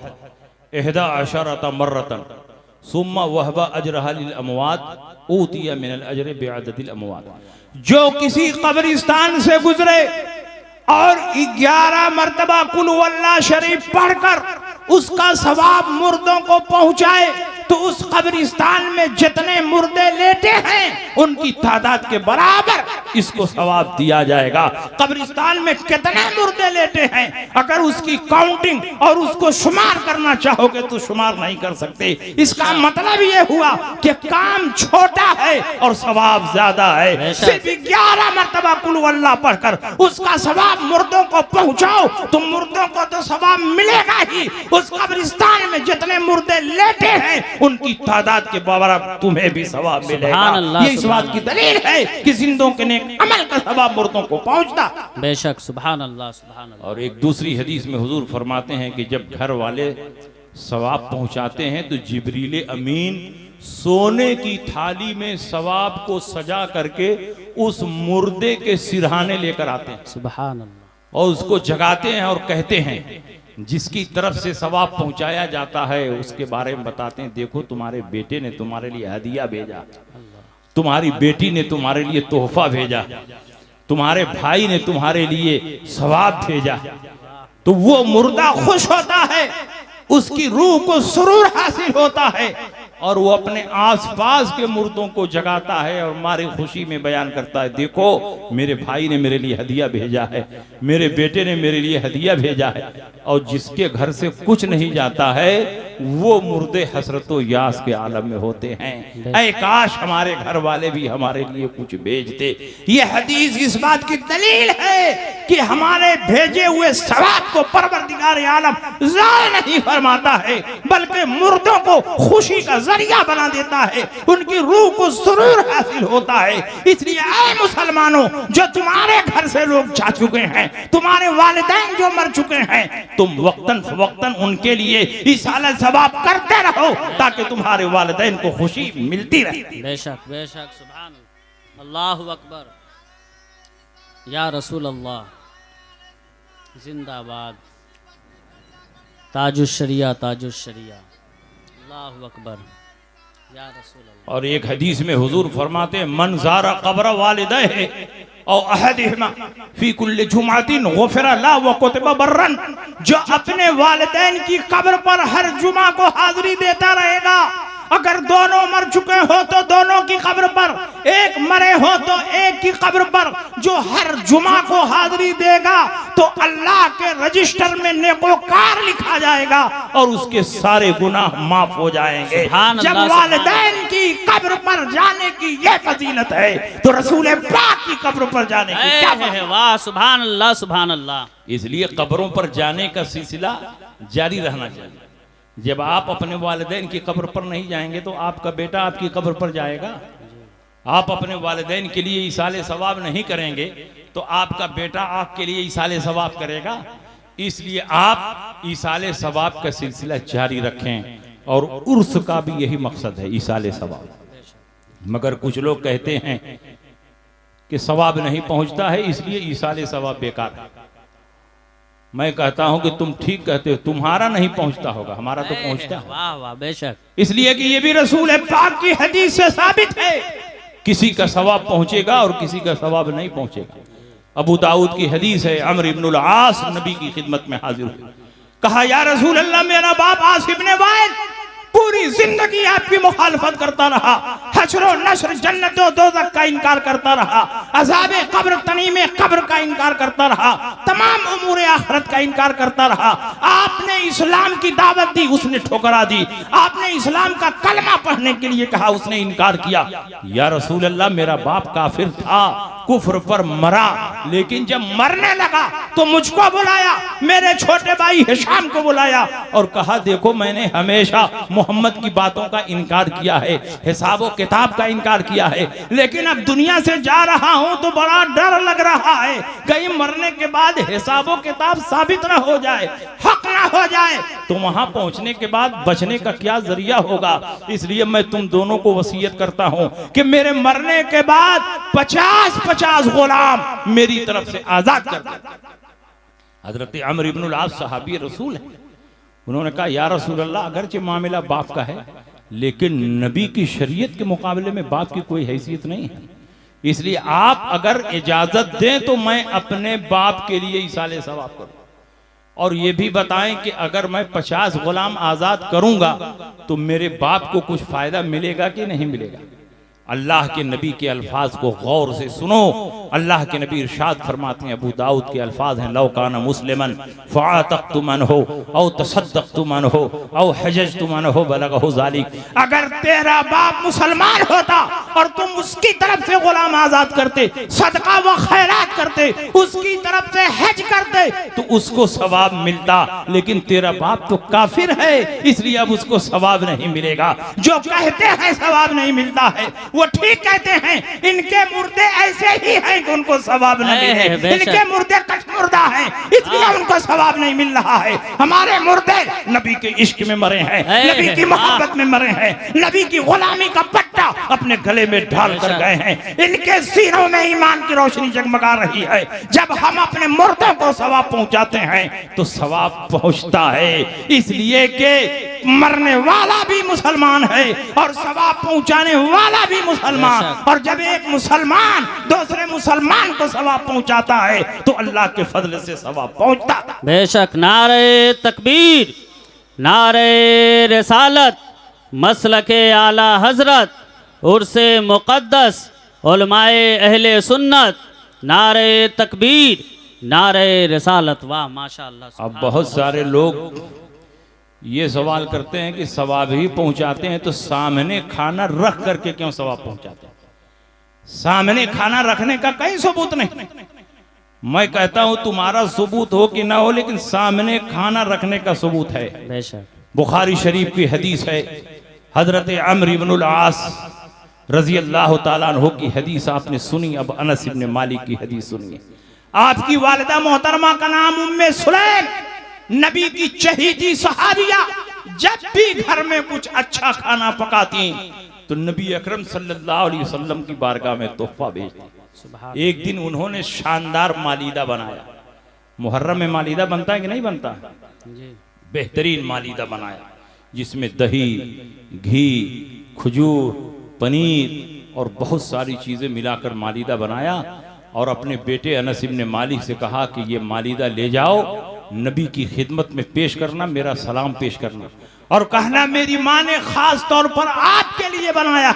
11 मर्रतन सुम्मा वहबा अजरहा लिल अमवात ऊतिया मिनल अजर बिअददिल अमवात। जो किसी कब्रिस्तान से गुजरे और 11 मर्तबा कुल हुवल्लाह शरीफ पढ़कर उसका सवाब मुर्दों को पहुंचाए तो उस कब्रिस्तान में जितने मुर्दे लेटे हैं उनकी तादाद के बराबर इसको सवाब दिया जाएगा। कब्रिस्तान में कितने मुर्दे लेटे हैं अगर उसकी काउंटिंग और उसको शुमार करना चाहोगे तो शुमार नहीं कर सकते। इसका मतलब ये हुआ कि काम छोटा है और सवाब ज्यादा है। सिर्फ 11 मर्तबा कुल हुवल्लाह पढ़कर उसका सवाब मुर्दों को पहुंचाओ तो मुर्दों को तो सवाब मिलेगा ही, उस कब्रिस्तान में जितने मुर्दे लेटे हैं उनकी तादाद के बराबर तुम्हें भी सवाब मिलेगा। ये इस बात की दलील है कि जिंदों के नेक अमल का सवाब मुर्दों को पहुंचता। बेशक सुभान अल्लाह सुभान अल्लाह। और एक दूसरी हदीस में हुजूर फरमाते हैं कि जब घर वाले सवाब पहुंचाते हैं तो जिब्रील अमीन सोने की थाली में सवाब को सजा करके उस मुर्दे के सिरहाने लेकर आते हैं सुभान अल्लाह और उसको जगाते हैं और कहते हैं जिसकी तरफ से सवाब पहुंचाया जाता है उसके बारे में बताते हैं, देखो तुम्हारे बेटे ने तुम्हारे लिए हदिया भेजा, तुम्हारी बेटी ने तुम्हारे लिए तोहफा भेजा, तुम्हारे भाई ने तुम्हारे लिए सवाब भेजा। तो वो मुर्दा खुश होता है, उसकी रूह को सुरूर हासिल होता है और वो अपने आसपास के मुर्दों को जगाता है और मारे खुशी में बयान करता है, देखो मेरे भाई ने मेरे लिए हदिया भेजा है, मेरे बेटे ने मेरे लिए हदिया भेजा है। और जिसके घर से कुछ नहीं जाता है वो मुर्दे हसरतो यास के आलम में होते हैं। ऐ काश हमारे घर वाले भी हमारे लिए कुछ भेजते। ये हदीस इस बात की दलील है कि हमारे भेजे हुए सवाब को परवरदिगार आलम ज़ाया नहीं फरमाता है बल्कि मुर्दों को खुशी का जरिया बना देता है, उनकी रूह को सुरूर हासिल होता है। इसलिए ऐ मुसलमानों, जो तुम्हारे घर से लोग जा चुके हैं, तुम्हारे वालिदैन जो मर चुके हैं, तुम वक्तन फवक्तन उनके लिए इसाला सवाब करते रहो ताकि तुम्हारे वालिदैन को खुशी मिलती रहे। बेशक बेशक सुभान अल्लाहु अकबर या रसूल अल्लाह जिंदाबाद ताजुश शरिया ताजुश शरिया अल्लाहु अकबर या रसूल अल्लाह। और एक हदीस में हुजूर फरमाते हैं मन ज़ारा कब्र वालिदैहि और अहदिहिमा फी कुल्ली जुमातिन गुफिरा ला व कुतिबा बर्रन, जो अपने वालिदैन की कब्र पर हर जुमा को हाजिरी देता रहेगा, अगर दोनों मर चुके हो तो दोनों की कब्र पर, एक मरे हो तो एक की कब्र पर, जो हर जुमा को हाजिरी देगा तो अल्लाह के रजिस्टर में नेकोकार लिखा जाएगा और उसके सारे गुनाह माफ हो जाएंगे। जब वालिदैन की कब्र पर जाने की यह फजीलत है तो रसूल पाक की कब्र पर जाने की क्या है? वाह सुभान अल्लाह सुभान अल्लाह। इसलिए कब्रों पर जाने का सिलसिला जारी रहना चाहिए। जब आप अपने वालिदैन की कब्र पर नहीं जाएंगे तो आपका बेटा आपकी कब्र पर जाएगा। आप अपने वालिदैन के लिए इसाले सवाब नहीं करेंगे तो आपका बेटा आपके लिए इसाले सवाब करेगा। इसलिए आप इसाले सवाब का सिलसिला जारी रखें और उर्स का भी यही मकसद है, इसाले सवाब। मगर कुछ लोग कहते हैं कि सवाब नहीं पहुंचता है इसलिए इसाले सवाब बेकार है। मैं कहता हूं कि तुम ठीक कहते हो, तुम्हारा नहीं पहुंचता होगा, हमारा तो पहुंचता है। वाह वाह बेशक। इसलिए कि ये भी रसूल पाक की हदीस से साबित है, किसी का सवाब पहुंचेगा और किसी का सवाब नहीं पहुंचेगा। अबू दाऊद की हदीस है, अम्र इब्नुल आस नबी की खिदमत में हाजिर हुए, कहा या रसूल अल्लाह, मेरा बाप आस इब्ने वाइल पूरी जिंदगी आपकी मुखालफत करता रहा, हश्र और नश्र, जन्नत और दोज़ख का इनकार करता रहा, अज़ाब कब्र, तनीम कब्र का इनकार करता रहा, तमाम उमूर आखिरत का इनकार करता रहा। आपने इस्लाम की दावत दी, उसने ठोकरा दी। आपने इस्लाम का कलमा पढ़ने के लिए कहा, उसने इनकार किया। या रसूल अल्लाह, मेरा बाप काफिर था, कुफ्र पर मरा, लेकिन जब मरने लगा तो मुझको बुलाया, मेरे छोटे भाई हिशाम को बुलाया और कहा देखो मैंने हमेशा मोहम्मद की बातों का इनकार किया है, हिसाब और किताब का इनकार किया है, लेकिन अब दुनिया से जा रहा हूं तो बड़ा डर लग रहा है कहीं मरने के बाद हिसाब और किताब साबित ना हो जाए, हक ना हो जाए, तो वहां पहुंचने के बाद बचने का क्या जरिया होगा। इसलिए मैं तुम दोनों को वसीयत करता हूं कि मेरे मरने के बाद 50 गुलाम मेरी तरफ से आजाद कर दो। हजरत अमर इब्नुल आस सहाबी रसूल है, उन्होंने कहा या रसूल अल्लाह, अगरचे मामला बाप का है लेकिन नबी की शरीयत के मुकाबले में बाप की कोई हैसियत नहीं है, इसलिए आप अगर इजाजत दें तो मैं अपने बाप के लिए इसाले सवाब करूं, और ये भी बताएं कि अगर मैं 50 गुलाम आजाद करूंगा तो मेरे बाप को कुछ फायदा मिलेगा कि नहीं मिलेगा। अल्लाह के नबी के अल्फाज को गौर से सुनो। अल्लाह के नबी इरशाद फरमाते हैं, अबू दाऊद के अल्फाज हैं, लौ काना मुस्लिमन फ़अतक़तुमन हो औ तसद्दक़तुमन हो औ हजजतुमन हो बलगहु ज़ालिक। अगर तेरा बाप मुसलमान होता और तुम उसकी तरफ से गुलाम आजाद करते, सदका व खैरात करते, उसकी तरफ से हज करते तो उसको सवाब मिलता, लेकिन तेरा बाप तो काफिर है इसलिए अब उसको सवाब नहीं मिलेगा। जो कहते हैं सवाब नहीं मिलता है वो ठीक कहते हैं, इनके मुर्दे ऐसे ही हैं कि उनको सवाब नहीं मिले, इनके मुर्दे कटमुर्दा हैं इसलिए उनको सवाब नहीं मिल रहा है। हमारे मुर्दे नबी के इश्क में मरे हैं, नबी की मोहब्बत में मरे हैं, नबी की गुलामी का पट्टा अपने गले में डाल कर गए हैं, इनके सीनों में ईमान की रोशनी जगमगा रही है। जब हम अपने मुर्दों को सवाब पहुंचाते हैं तो सवाब पहुंचता है, इसलिए कि मरने वाला भी मुसलमान है और सवाब पहुंचाने वाला भी मुसलमान, और जब एक मुसलमान दूसरे मुसलमान को सवाब पहुंचाता है तो अल्लाह के फजल से सवाब पहुंचता। बेशक। नारे तकबीर, नारे रिसालत, मसलके आला हजरत, उर्से मुक़द्दस, उलमाए अहले सुन्नत, नारे तकबीर, नारे रिसालत। वाह माशाअल्लाह। अब बहुत सारे लोग ये सवाल करते हैं कि सवाब ही पहुंचाते हैं तो सामने खाना रख करके क्यों सवाब पहुंचाते हैं? सामने खाना रखने का कहीं सबूत नहीं। मैं कहता हूं तुम्हारा सबूत हो कि ना हो, लेकिन सामने खाना रखने का सबूत है। बेशक। बुखारी शरीफ की हदीस है, हजरत अम्र इब्नुल आस रजी अल्लाह ताला अन्हु की हदीस आपने सुनी। अब अनस इब्न मालिक की हदीस सुनिए। आपकी वालिदा मोहतरमा का नाम उम्मे सुलैम, नबी की चहेती सहाबिया, जब भी घर में कुछ अच्छा खाना पकाती तो नबी अकरम सल्लल्लाहु अलैहि वसल्लम की बारगाह में तोहफा भेजती। एक दिन उन्होंने शानदार मालीदा बनाया। मुहर्रम में मालीदा बनता है कि नहीं बनता? बेहतरीन मालीदा बनाया जिसमें दही, घी, खजूर, पनीर और बहुत सारी चीजें मिलाकर मालीदा बनाया, और अपने बेटे अनस इब्न मालिक से कहा कि ये मालीदा ले जाओ, नबी की खिदमत में पेश करना, मेरा सलाम पेश करना, और कहना मेरी माँ ने खास तौर पर आपके लिए बनाया,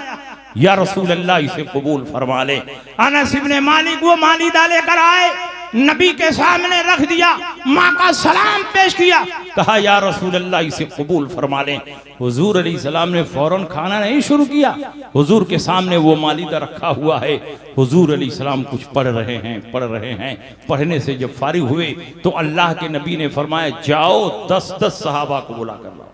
या रसूल अल्लाह इसे कबूल फरमा ले। अनस इब्न मालिक वो मालीदा लेकर आए, नबी के सामने रख दिया, माँ का सलाम पेश किया, कहा या रसूल अल्लाह इसे कबूल फरमा लें। हुजूर अलैहि सलाम ने फौरन खाना नहीं शुरू किया, हुजूर के सामने वो मालीदा रखा हुआ है, हुजूर अलैहि सलाम कुछ पढ़ रहे हैं। पढ़ने से जब फारिग हुए तो अल्लाह के नबी ने फरमाया जाओ 10-10 सहाबा को बुला कर लाओ।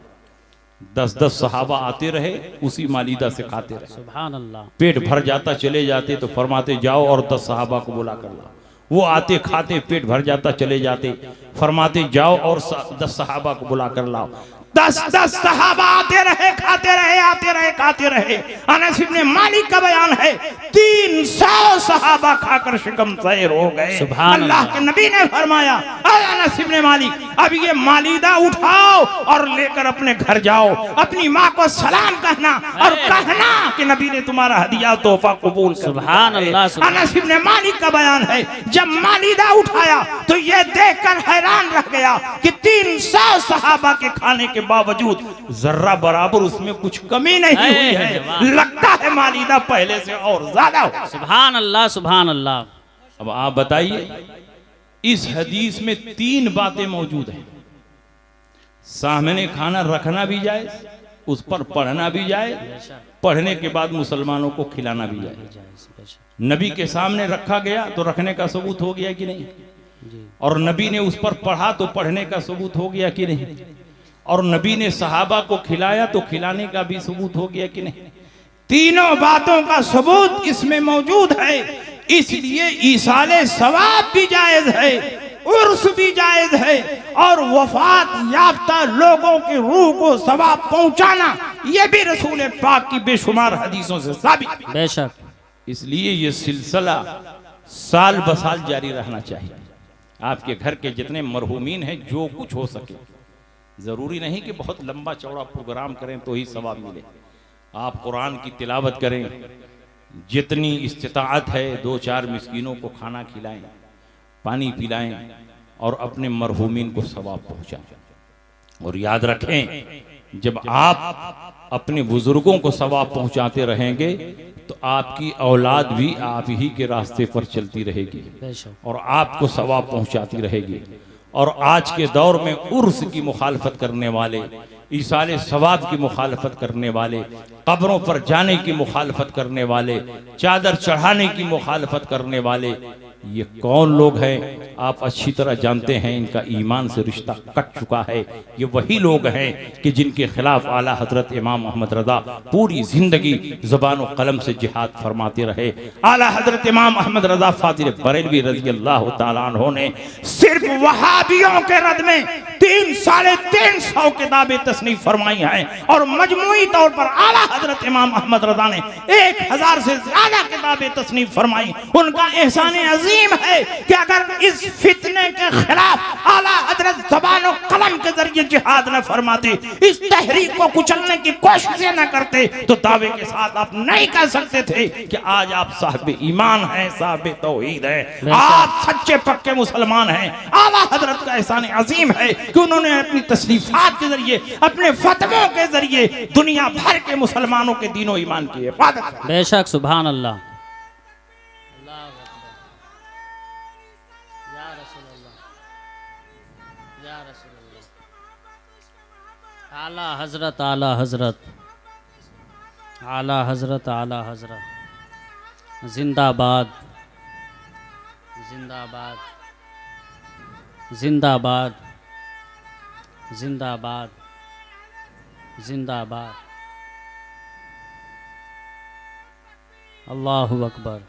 10-10 सहाबा आते रहे, उसी मालीदा से खाते रहे। सुभान अल्लाह। पेट भर जाता, चले जाते तो फरमाते जाओ और 10 सहाबा को बुला कर लाओ। वो आते, खाते, पेट भर जाता, चले जाते, फरमाते जाओ और 10 सहाबा को बुला कर लाओ। 10-10 सहाबा आते रहे, खाते रहे, आते रहे, खाते रहे। अनस इब्न मालिक का बयान है 300 सहाबा खाकर शिकम सैर हो गए। अल्लाह के नबी ने फरमाया अनस इब्न मालिक, अब ये मालीदा उठाओ और लेकर अपने घर जाओ, अपनी माँ को सलाम कहना और कहना कि नबी ने तुम्हारा हदिया तोहफा कबूल कर। सुभान अल्लाह। अनस इब्न मालिक का बयान है जब मालीदा उठाया तो ये देखकर हैरान रह गया कि 300 सहाबा के खाने के बावजूद जर्रा बराबर उसमें कुछ कमी नहीं हुई है, लगता है मालीदा पहले से और ज्यादा हो। सुभान अल्लाह, सुभान अल्लाह। अब आप बताइए, इस हदीस में 3 बातें मौजूद हैं। सामने खाना रखना भी जाए, उस पर पढ़ना भी जाए, पढ़ने के बाद मुसलमानों को खिलाना भी जाए। नबी के सामने रखा गया तो रखने का सबूत हो गया कि नहीं, और नबी ने उस पर पढ़ा तो पढ़ने का सबूत हो गया कि नहीं, और नबी ने सहाबा को खिलाया तो खिलाने का भी सबूत हो गया कि नहीं। तीनों बातों का सबूत इसमें मौजूद है, इसलिए ईसाले सवाब भी जायज है, उर्स भी जायज है, और वफात याफ्ता लोगों की रूह को सवाब पहुंचाना यह भी रसूल पाक की बेशुमार हदीसों से साबित। बेशक। इसलिए ये सिलसिला साल बसाल जारी रहना चाहिए। आपके घर के जितने मरहूमीन हैं, जो कुछ हो सके, ज़रूरी नहीं कि बहुत लंबा चौड़ा प्रोग्राम करें तो ही सवाब मिले। आप कुरान की तिलावत करें, जितनी इस्तिताअत है 2-4 मिस्कीनों को खाना खिलाएं, पानी पिलाएं और अपने मरहूमीन को सवाब पहुंचाएं। और याद रखें, जब आप अपने बुजुर्गों को सवाब पहुंचाते रहेंगे तो आपकी औलाद भी आप ही के रास्ते पर चलती रहेगी और आपको सवाब पहुंचाती रहेगी। और आज के दौर में उर्स की मुखालफत करने वाले, ईसाले सवाब की मुखालफत करने वाले, कब्रों पर जाने की मुखालफत करने वाले, चादर चढ़ाने की मुखालफत करने वाले, ये कौन लोग हैं? आप अच्छी तरह जानते हैं, इनका ईमान से रिश्ता कट चुका है। ये वही लोग हैं कि जिनके खिलाफ आला हजरत इमाम मोहम्मद रजा पूरी जिंदगी ज़बान और कलम से जिहाद फरमाते रहे। आला हजरत इमाम मोहम्मद रजा फातिल बरेलवी रज़ी अल्लाह तआला अन्हु ने सिर्फ वहाबियों के रद में 300-350 किताबें तस्नीफ फरमाई हैं और मजमूई तौर पर आला हजरत इमाम मोहम्मद रजा ने 1000 से ज्यादा किताबें तस्नीफ फरमाई। उनका एहसान अजीम है कि अगर इस फितने के खिलाफ आला हजरत ज़बान और कलम के जरिए जिहाद न फरमाते, इस तहरीक को कुचलने की कोशिशें न करते, तो दावे के साथ आप नहीं कह सकते थे कि आज आप साहिब ईमान हैं, साहिब तौहीद हैं, आप सच्चे पक्के मुसलमान हैं। आला हजरत का एहसान अजीम है कि उन्होंने अपनी तस्नीफात के जरिए, अपने फतवों के जरिए दुनिया भर के मुसलमानों के दीनों ईमान की हिफाजत। बेशक, सुभान अल्लाह। आला हजरत, आला हजरत, आला हजरत, आला हजरत, जिंदाबाद, जिंदाबाद, जिंदाबाद, जिंदाबाद, जिंदाबाद। अल्लाहु अकबर,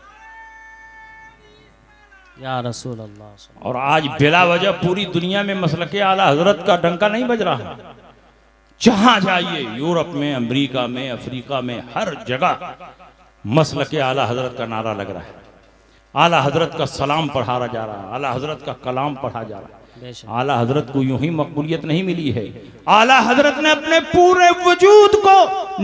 या रसूल अल्लाह। और आज बिला वजह पूरी दुनिया में मसलके आला हजरत का डंका नहीं बज रहा है। जहां जाइए, यूरोप में, अमेरिका में, अफ्रीका में, हर जगह मसलके आला हजरत का नारा लग रहा है। आला हजरत का सलाम पढ़ाया जा रहा है, आला हजरत का कलाम पढ़ा जा रहा है। आला हजरत को यूं ही मकबूलियत नहीं मिली है। आला हजरत ने अपने पूरे वजूद को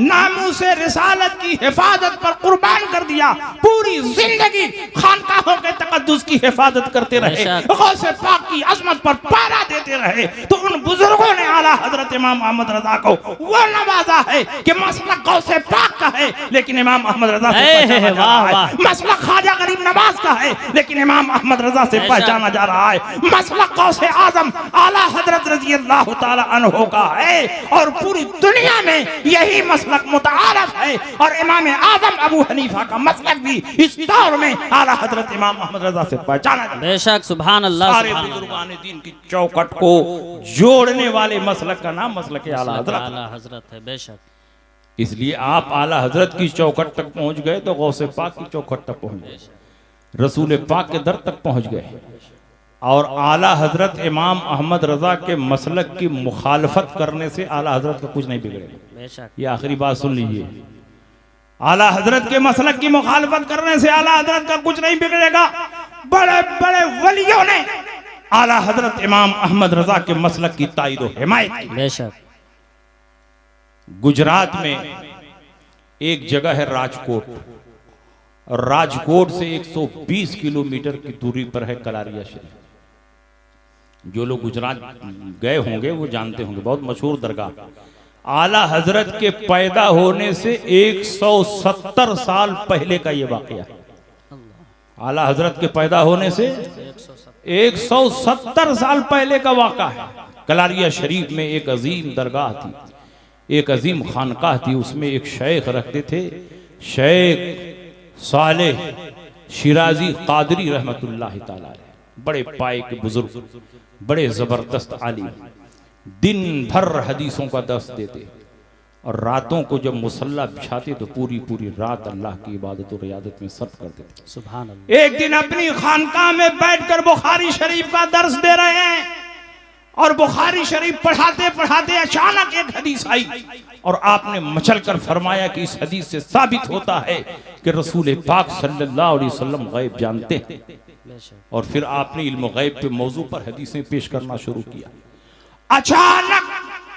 नामूसे रिसालत की हिफाजत पर कुर्बान कर दिया। पूरी जिंदगी खानकाहों के तकद्दुस की हिफाजत करते रहे, गौसे पाक की अजमत पर पहरा देते रहे। तो उन बुजुर्गों ने आला हजरत इमाम मोहम्मद रजा को वो नवाजा है कि मसला गौसे पाक का है लेकिन इमाम मोहम्मद रजा से पहचाना जा रहा है। मसला ख्वाजा गरीब नवाज का है लेकिन इमाम मोहम्मद रजा से पहचाना जा रहा है। मसला गौसे आजम आला हजरत रज़ी अल्लाह तआला अन्हु का है और पूरी दुनिया में यही मसलक मुतारफ है। और इमाम आजम अबू हनीफा का मसलक भी इस दौर में आला हजरत इमाम मोहम्मद रजा से पहचाना जाता है। बेशक, सुभान अल्लाह। सारे बुजुर्गान दीन की चौखट को जोड़ने वाले मसलक का नाम मसलक आला हजरत है। बेशक, इसलिए आप आला हजरत की चौखट तक पहुंच गए तो गौसे पाक की चौखट तक पहुंच गए, रसूल पाक के दर तक पहुंच गए। और आला हजरत इमाम अहमद रजा के मसलक की मुखालफत करने से आला हजरत का कुछ नहीं बिगड़ेगा। ये आखिरी बात सुन लीजिए, आला हजरत के मसलक की मुखालफत करने से आला हजरत का कुछ नहीं बिगड़ेगा। बड़े बड़े वलियों ने आला हजरत इमाम अहमद रजा के मसलक की ताईद और हिमायत की। बेशक, गुजरात में एक जगह है राजकोट, और राजकोट से 120 किलोमीटर की दूरी पर है कलारिया शरीफ। जो लोग गुजरात गए होंगे वो जानते होंगे, बहुत मशहूर दरगाह। आला हजरत के पैदा होने से 170 साल पहले का ये वाकया है। आला हजरत के पैदा होने से 170 साल पहले का वाकया है। कलारिया शरीफ में एक अजीम दरगाह थी, एक अजीम खानकाह थी। उसमें एक शेख रखते थे, शेख सालेह शिराजी कादरी रहमतुल्लाह ताला। बड़े पाए के बुजुर्ग, बड़े जबरदस्त आलिम, दिन भर हदीसों का दर्स देते और रातों को जब मुसल्ला बिछाते तो पूरी पूरी रात अल्लाह की इबादत और रियादत में सर्फ कर देते। सुभान अल्लाह। एक दिन अपनी खानकाह में बैठकर बुखारी शरीफ का दर्स दे रहे हैं और बुखारी शरीफ पढ़ाते पढ़ाते अचानक एक हदीस आई और आपने मचल कर फरमाया कि इस हदीस से साबित होता है कि रसूल पाक सल्लल्लाहु अलैहि वसल्लम गैब जानते हैं। बेशक। और फिर आपने इल्म गैब के मौजू पर हदीसें पेश करना शुरू किया। अचानक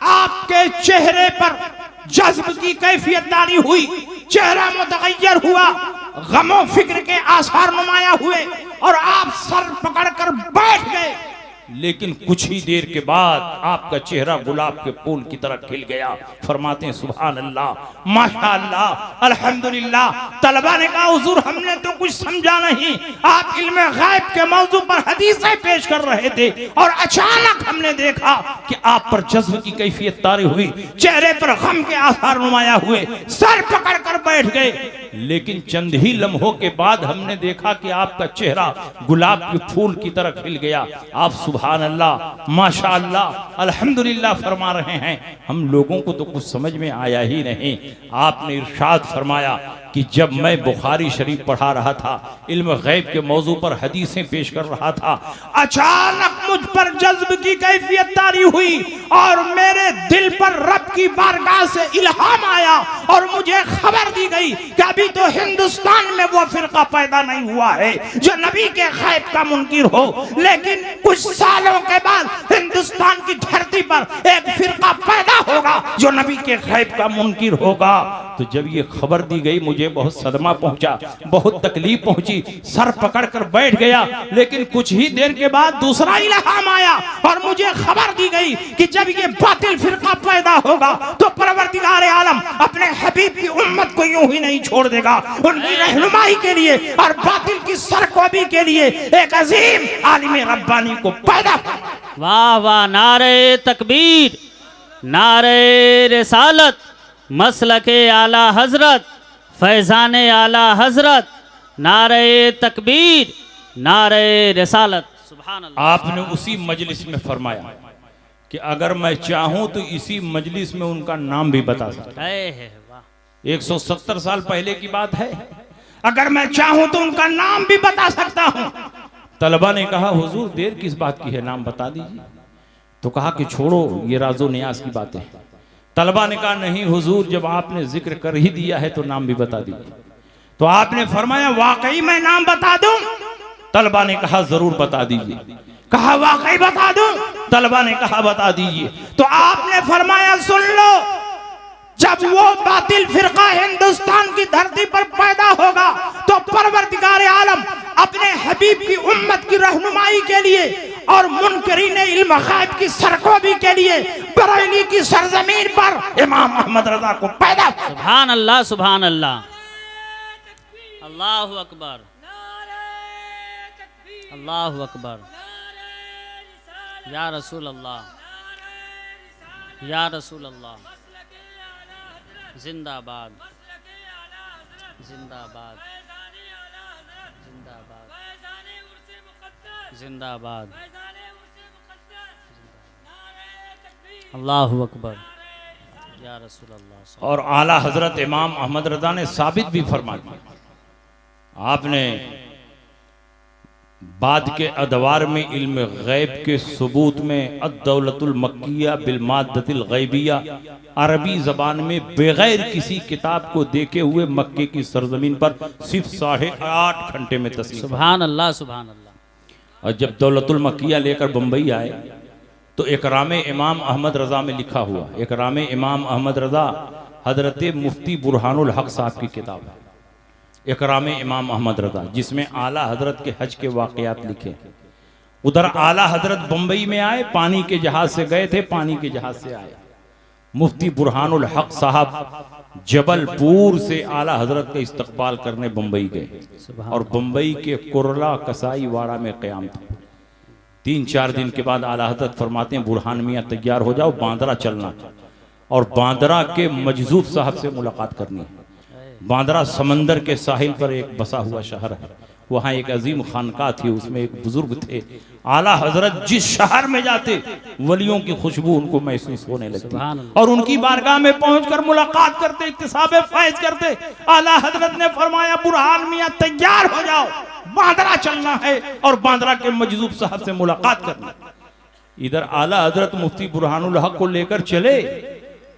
आपके चेहरे पर जज्ब की कैफियत तारी हुई, चेहरा मुतगय्यर हुआ, गमो फिक्र के आसार नुमाया हुए और आप सर पकड़कर बैठ गए। लेकिन कुछ ही देर के बाद आपका चेहरा गुलाब के फूल की तरह खिल गया। फरमाते हैं सुभान अल्लाह, माशाअल्लाह, अल्हम्दुलिल्लाह। तलबा ने कहा हुजूर हमने तो कुछ समझा नहीं, आप इल्म गैब के मौजू पर हदीसें पेश कर रहे थे और अचानक हमने देखा कि आप पर जज्ब की कैफियत तारी हुई, चेहरे पर गम के आसार नुमाया हुए, सर पकड़ कर बैठ गए। लेकिन चंद ही लम्हों के बाद हमने देखा कि आपका चेहरा गुलाब के फूल की तरह खिल गया। आप सुभान अल्लाह, माशाअल्लाह, अल्हम्दुलिल्लाह फरमा रहे हैं। हम लोगों को तो कुछ समझ में आया ही नहीं। आपने इरशाद फरमाया कि जब मैं बुखारी शरीफ पढ़ा रहा था, इल्म गैब के मौजू पर हदीसें पेश कर रहा था, अचानक मुझ पर जज्ब की कैफियत तारी हुई और मेरे दिल पर रब की बारगाह से इल्हाम आया और मुझे खबर दी गई कि अभी तो हिंदुस्तान में वो फिरका पैदा नहीं हुआ है जो नबी के गैब का मुनकिर हो, लेकिन कुछ सालों के बाद हिंदुस्तान की धरती पर एक फिरका पैदा होगा जो नबी के गैब का मुनकिर होगा। तो जब ये खबर दी गई मुझे बहुत सदमा पहुंचा, बहुत तकलीफ पहुंची, सर पकड़कर बैठ गया। लेकिन कुछ ही देर के बाद दूसरा इल्हाम आया और मुझे खबर दी गई कि जब ये बातिल फिरका पैदा होगा तो परवरदिगार आलम अपने हबीब की उम्मत को यूं ही नहीं छोड़ देगा, उनकी रहनुमाई के लिए और बातिल की सरकोबी के लिए एक अजीम आलिम रब्बानी को पैदा। वाह वाह, नारे तकबीर, नारे रिसालत, मसलके आला हजरत, फैजान आला हजरत, नारे तकबीर, नारे रिसालत। सुभान अल्लाह। आपने उसी मजलिस में फरमाया कि अगर मैं चाहूं तो इसी मजलिस में उनका नाम भी बता सकता। है वाह, 170 साल पहले की बात है। अगर मैं चाहूं तो उनका नाम भी बता सकता हूं। तलबा ने कहा हुजूर देर किस बात की है, नाम बता दीजिए। तो कहा कि छोड़ो ये राजो नियाज की बातें। तलबा ने कहा नहीं हुजूर, जब आपने जिक्र कर ही दिया है तो नाम भी बता दीजिए। तो आपने फरमाया वाकई मैं नाम बता दूं? तलबा ने कहा जरूर बता दीजिए। कहा वाकई बता दूं? तलबा ने कहा बता दीजिए। तो आपने फरमाया सुन लो, जब वो बातिल फिरका हिंदुस्तान की धरती पर पैदा होगा तो परवरदिगार आलम अपने हबीब की उम्मत की रहनुमाई के लिए और मुनकरीन इल्म गैब की सरकोबी के लिए बरेली की सरजमीन पर इमाम अहमद रजा को पैदा। सुभान अल्लाह, सुभान अल्लाह, अल्लाहु अकबर, अल्लाहु अकबर, या रसूल अल्लाह, या रसूल अल्लाह, जिंदाबाद, जिंदाबाद, जिंदाबाद, जिंदाबाद, अल्लाहु अकबर, या रसूल अल्लाह। और आला हजरत इमाम अहमद रजा ने साबित भी फरमा दिया। आपने बाद के अदवार में इल्म गैब के सबूत में अद्दौलतुल मक्किया बिल माद्दतिल गैबिया अरबी जबान में बगैर किसी किताब को देखे हुए मक्के की सरजमीन पर सिर्फ 8.5 घंटे में तस्लीम। सुभान अल्लाह, सुभान अल्लाह। और जब दौलतुल मक्किया लेकर बम्बई आए तो इकराम इमाम अहमद रजा में लिखा हुआ, इकराम इमाम अहमद रजा हजरत मुफ्ती बुरहानुल हक साहब की किताब है इकराम इमाम अहमद रजा, जिसमें आला हजरत के हज के वाकयात लिखे। उधर आला हजरत बम्बई में आए, पानी के जहाज से गए थे, पानी के जहाज से आए। मुफ्ती बुरहानुल हक साहब जबलपुर से आला हजरत का इस्तकबाल करने बम्बई गए और बम्बई के कुरला कसाई वाड़ा में क़याम था। 3-4 दिन के बाद आला हजरत फरमाते हैं बुरहान मियाँ तैयार हो जाओ, बांद्रा चलना और बांद्रा के मजजूब साहब से मुलाकात करनी है। बांद्रा समंदर के साहिल पर एक बसा हुआ शहर है, वहाँ एक अजीम खानका थी, उसमें एक बुजुर्ग थे। आला हजरत जिस शहर में जाते वलियों की खुशबू उनको महसूस होने लगती और उनकी बारगाह में पहुंचकर मुलाकात करते, इत्तिसाब फैज करते। आला हजरत ने फरमाया बुरहान मियाँ तैयार हो जाओ, बांद्रा चलना है और बांद्रा के मजजूब साहब से मुलाकात करना। इधर आला हजरत मुफ्ती बुरहानुल हक को लेकर चले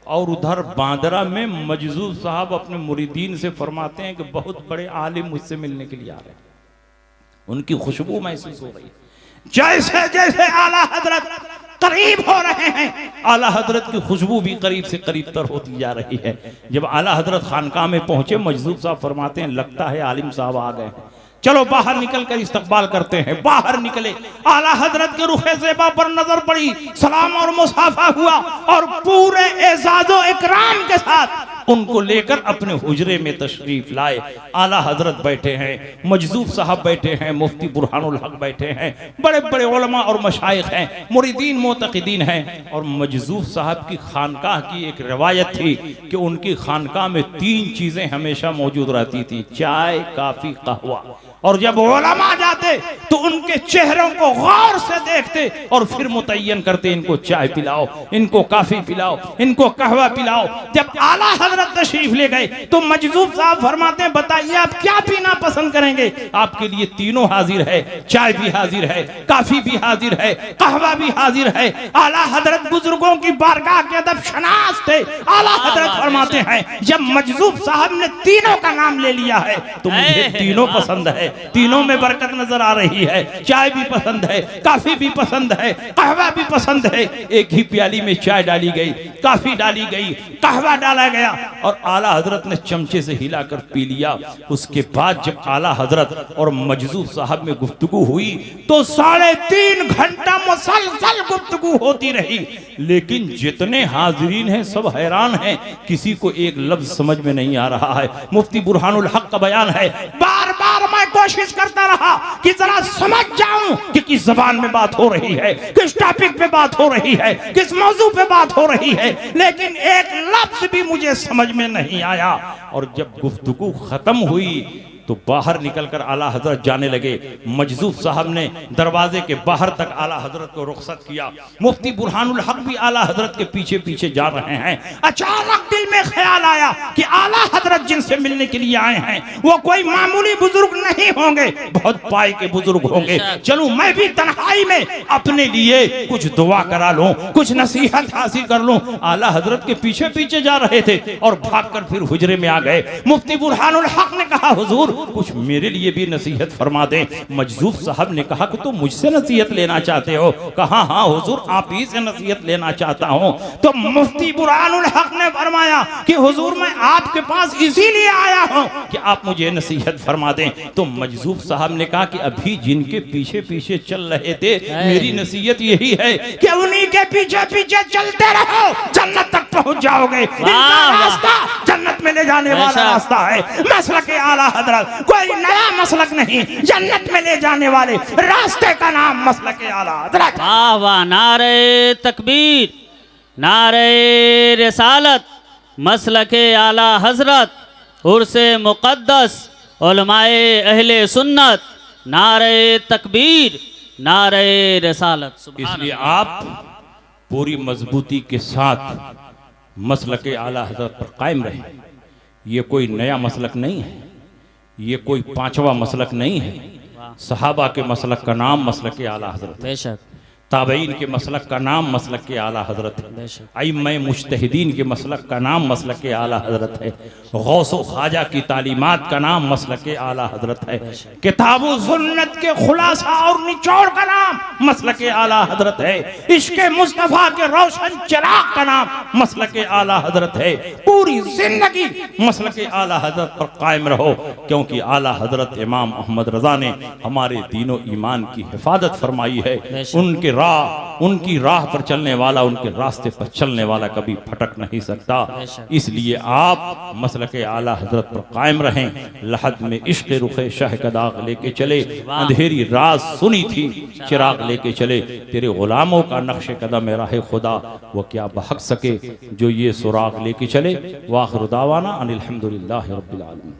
और उधर बांद्रा में मजजूब साहब अपने मुरीदीन से फरमाते हैं कि बहुत बड़े आलिम मुझसे मिलने के लिए आ रहे हैं। उनकी खुशबू महसूस हो रही है। जैसे जैसे आला हजरत करीब हो रहे हैं, आला हजरत की खुशबू भी करीब से करीब तर होती जा रही है। जब आला हजरत खानकाह में पहुंचे, मजदूर साहब फरमाते हैं लगता है आलिम साहब आ गए हैं, चलो बाहर निकल कर इस्तकबाल करते हैं। बाहर निकले, आला हजरत के रुखे ज़ेबा पर नजर पड़ी, सलाम और मुसाफा हुआ और पूरे एजाज़ो इकराम के साथ उनको लेकर अपने हुजरे में तशरीफ लाए। आला हजरत बैठे हैं, मजदूर साहब बैठे हैं, मुफ्ती बुरहानुल हक बैठे हैं, बड़े बड़े उलमा और मशाइख हैं, मुरीदीन मोतक़िदीन हैं। और मजदूर साहब की खानकाह की एक रवायत थी कि उनकी खानकाह में 3 चीजें हमेशा मौजूद रहती थी, चाय, काफी, कहवा। और जब उलमा जाते तो उनके चेहरों को गौर से देखते और फिर मुतय्यन करते, इनको चाय पिलाओ, इनको काफी पिलाओ, इनको कहवा पिलाओ। जब आला हजरत तशरीफ ले गए तो मजदूर साहब फरमाते हैं बताइए आप क्या पीना पसंद करेंगे? आपके लिए तीनों हाजिर है, चाय भी हाजिर है, काफी भी हाजिर है, कहवा भी हाजिर है। आला हजरत बुजुर्गों की बारगाह के अदब शनास थे। आला हजरत फरमाते हैं जब मजदूर साहब ने तीनों का नाम ले लिया है तो मुझे तीनों पसंद है, तीनों में बरकत नजर आ रही है। चाय भी पसंद है, काफी भी पसंद है, कहवा भी पसंद है। एक ही प्याली में चाय डाली गई, काफी डाली गई, कहवा डाला गया और आला हजरत ने चमचे से हिलाकर पी लिया। उसके बाद जब आला हजरत और मजदूर साहब में गुफ्तगू हुई तो 3.5 घंटा मुसलसल गुफ्तगू होती रही। लेकिन जितने हाजिरीन हैं सब हैरान हैं, किसी को एक लफ्ज समझ में नहीं आ रहा है। मुफ्ती बुरहानुल हक का बयान है, बार बार मैं कोशिश करता रहा कि जरा समझ जाऊं कि किस जबान में बात हो रही है, किस टॉपिक पे बात हो रही है, किस मौजू पे बात हो रही है, लेकिन एक लफ्ज भी मुझे समझ में नहीं आया। और जब गुफ्तगू खत्म हुई तो बाहर निकलकर आला हजरत जाने लगे। मजदूर साहब ने दरवाजे के बाहर तक आला हजरत को रुखसत किया। मुफ्ती बुरहानुल हक भी आला हजरत के पीछे पीछे जा रहे हैं। अचानक दिल में ख्याल आया कि आला हजरत जिनसे मिलने के लिए आए हैं वो कोई मामूली बुजुर्ग नहीं होंगे, बहुत पाई के बुजुर्ग होंगे। चलूं मैं भी तन्हाई में अपने लिए कुछ दुआ करा लूं, कुछ नसीहत हासिल कर लूं। आला हजरत के पीछे पीछे जा रहे थे और भागकर फिर हुजरे में आ गए। मुफ्ती बुरहानुल हक ने कहा हुजूर कुछ मेरे लिए भी नसीहत फरमा दें। मजदूर साहब ने कहा कि तुम मुझसे नसीहत लेना चाहते हो? कहा हाँ हुजूर आप ही से नसीहत लेना चाहता हूं। तो मुफ्ती बुरहानुल हक ने फरमाया कि हुजूर मैं आपके पास इसीलिए आया हूं कि आप मुझे नसीहत फरमा दें। तो मजदूर साहब ने कहा कि अभी जिनके पीछे पीछे चल रहे थे मेरी नसीहत यही है कि उन्हीं के पीछे पीछे चलते रहो, जन्नत तक पहुंच जाओगे। इनका रास्ता जन्नत में ले जाने वाला रास्ता है। मसलक आला हजरत कोई नया मसलक नहीं, जन्नत में ले जाने वाले रास्ते का नाम मसलक आला हजरत। वाह वाह, नारे तकबीर, नारे रिसालत, मसलके आला हजरत, उर्से मुक़द्दस, उलमाए अहले सुन्नत, नारे तकबीर, नारे रिसालत। इसलिए आप पूरी मजबूती के साथ मसलके आला हजरत पर कायम रहे। ये कोई नया मसलक नहीं है, ये कोई 5वां मसलक नहीं है। सहाबा के मसलक का नाम मसलक के आला हजरत, बेशक ताबईन के मसलक का नाम मसलक के आला हजरत है, अइम्मा मुज्तहिदीन के मसलक का नाम मसलक के आला हजरत है, गौस व ख्वाजा की तालीमात का नाम मसलक के आला हजरत है, किताब व सुन्नत के खुलासा और निचोड़ का नाम मसलक के आला हजरत है, इश्क मुस्तफा के रोशन चिराग का नाम मसलक के आला हजरत है। पूरी जिंदगी मसलक के आला हजरत पर कायम रहो, क्योंकि आला हजरत इमाम अहमद रजा ने हमारे दीनों ईमान की हिफाजत फरमाई है। उनकी राह पर चलने वाला, उनके रास्ते पर चलने वाला कभी भटक नहीं सकता। इसलिए आप मसलक आला हजरत पर कायम रहें। लहद में इश्क रुखे शाह का दाग लेके चले, अंधेरी रात सुनी थी चिराग लेके चले, तेरे गुलामों का नक्श कदम राह खुदा वो क्या बहक सके जो ये सुराग लेके चले। वाखिर दावाना अनिल हम्दुलिल्लाहि रब्बिल आलमीन।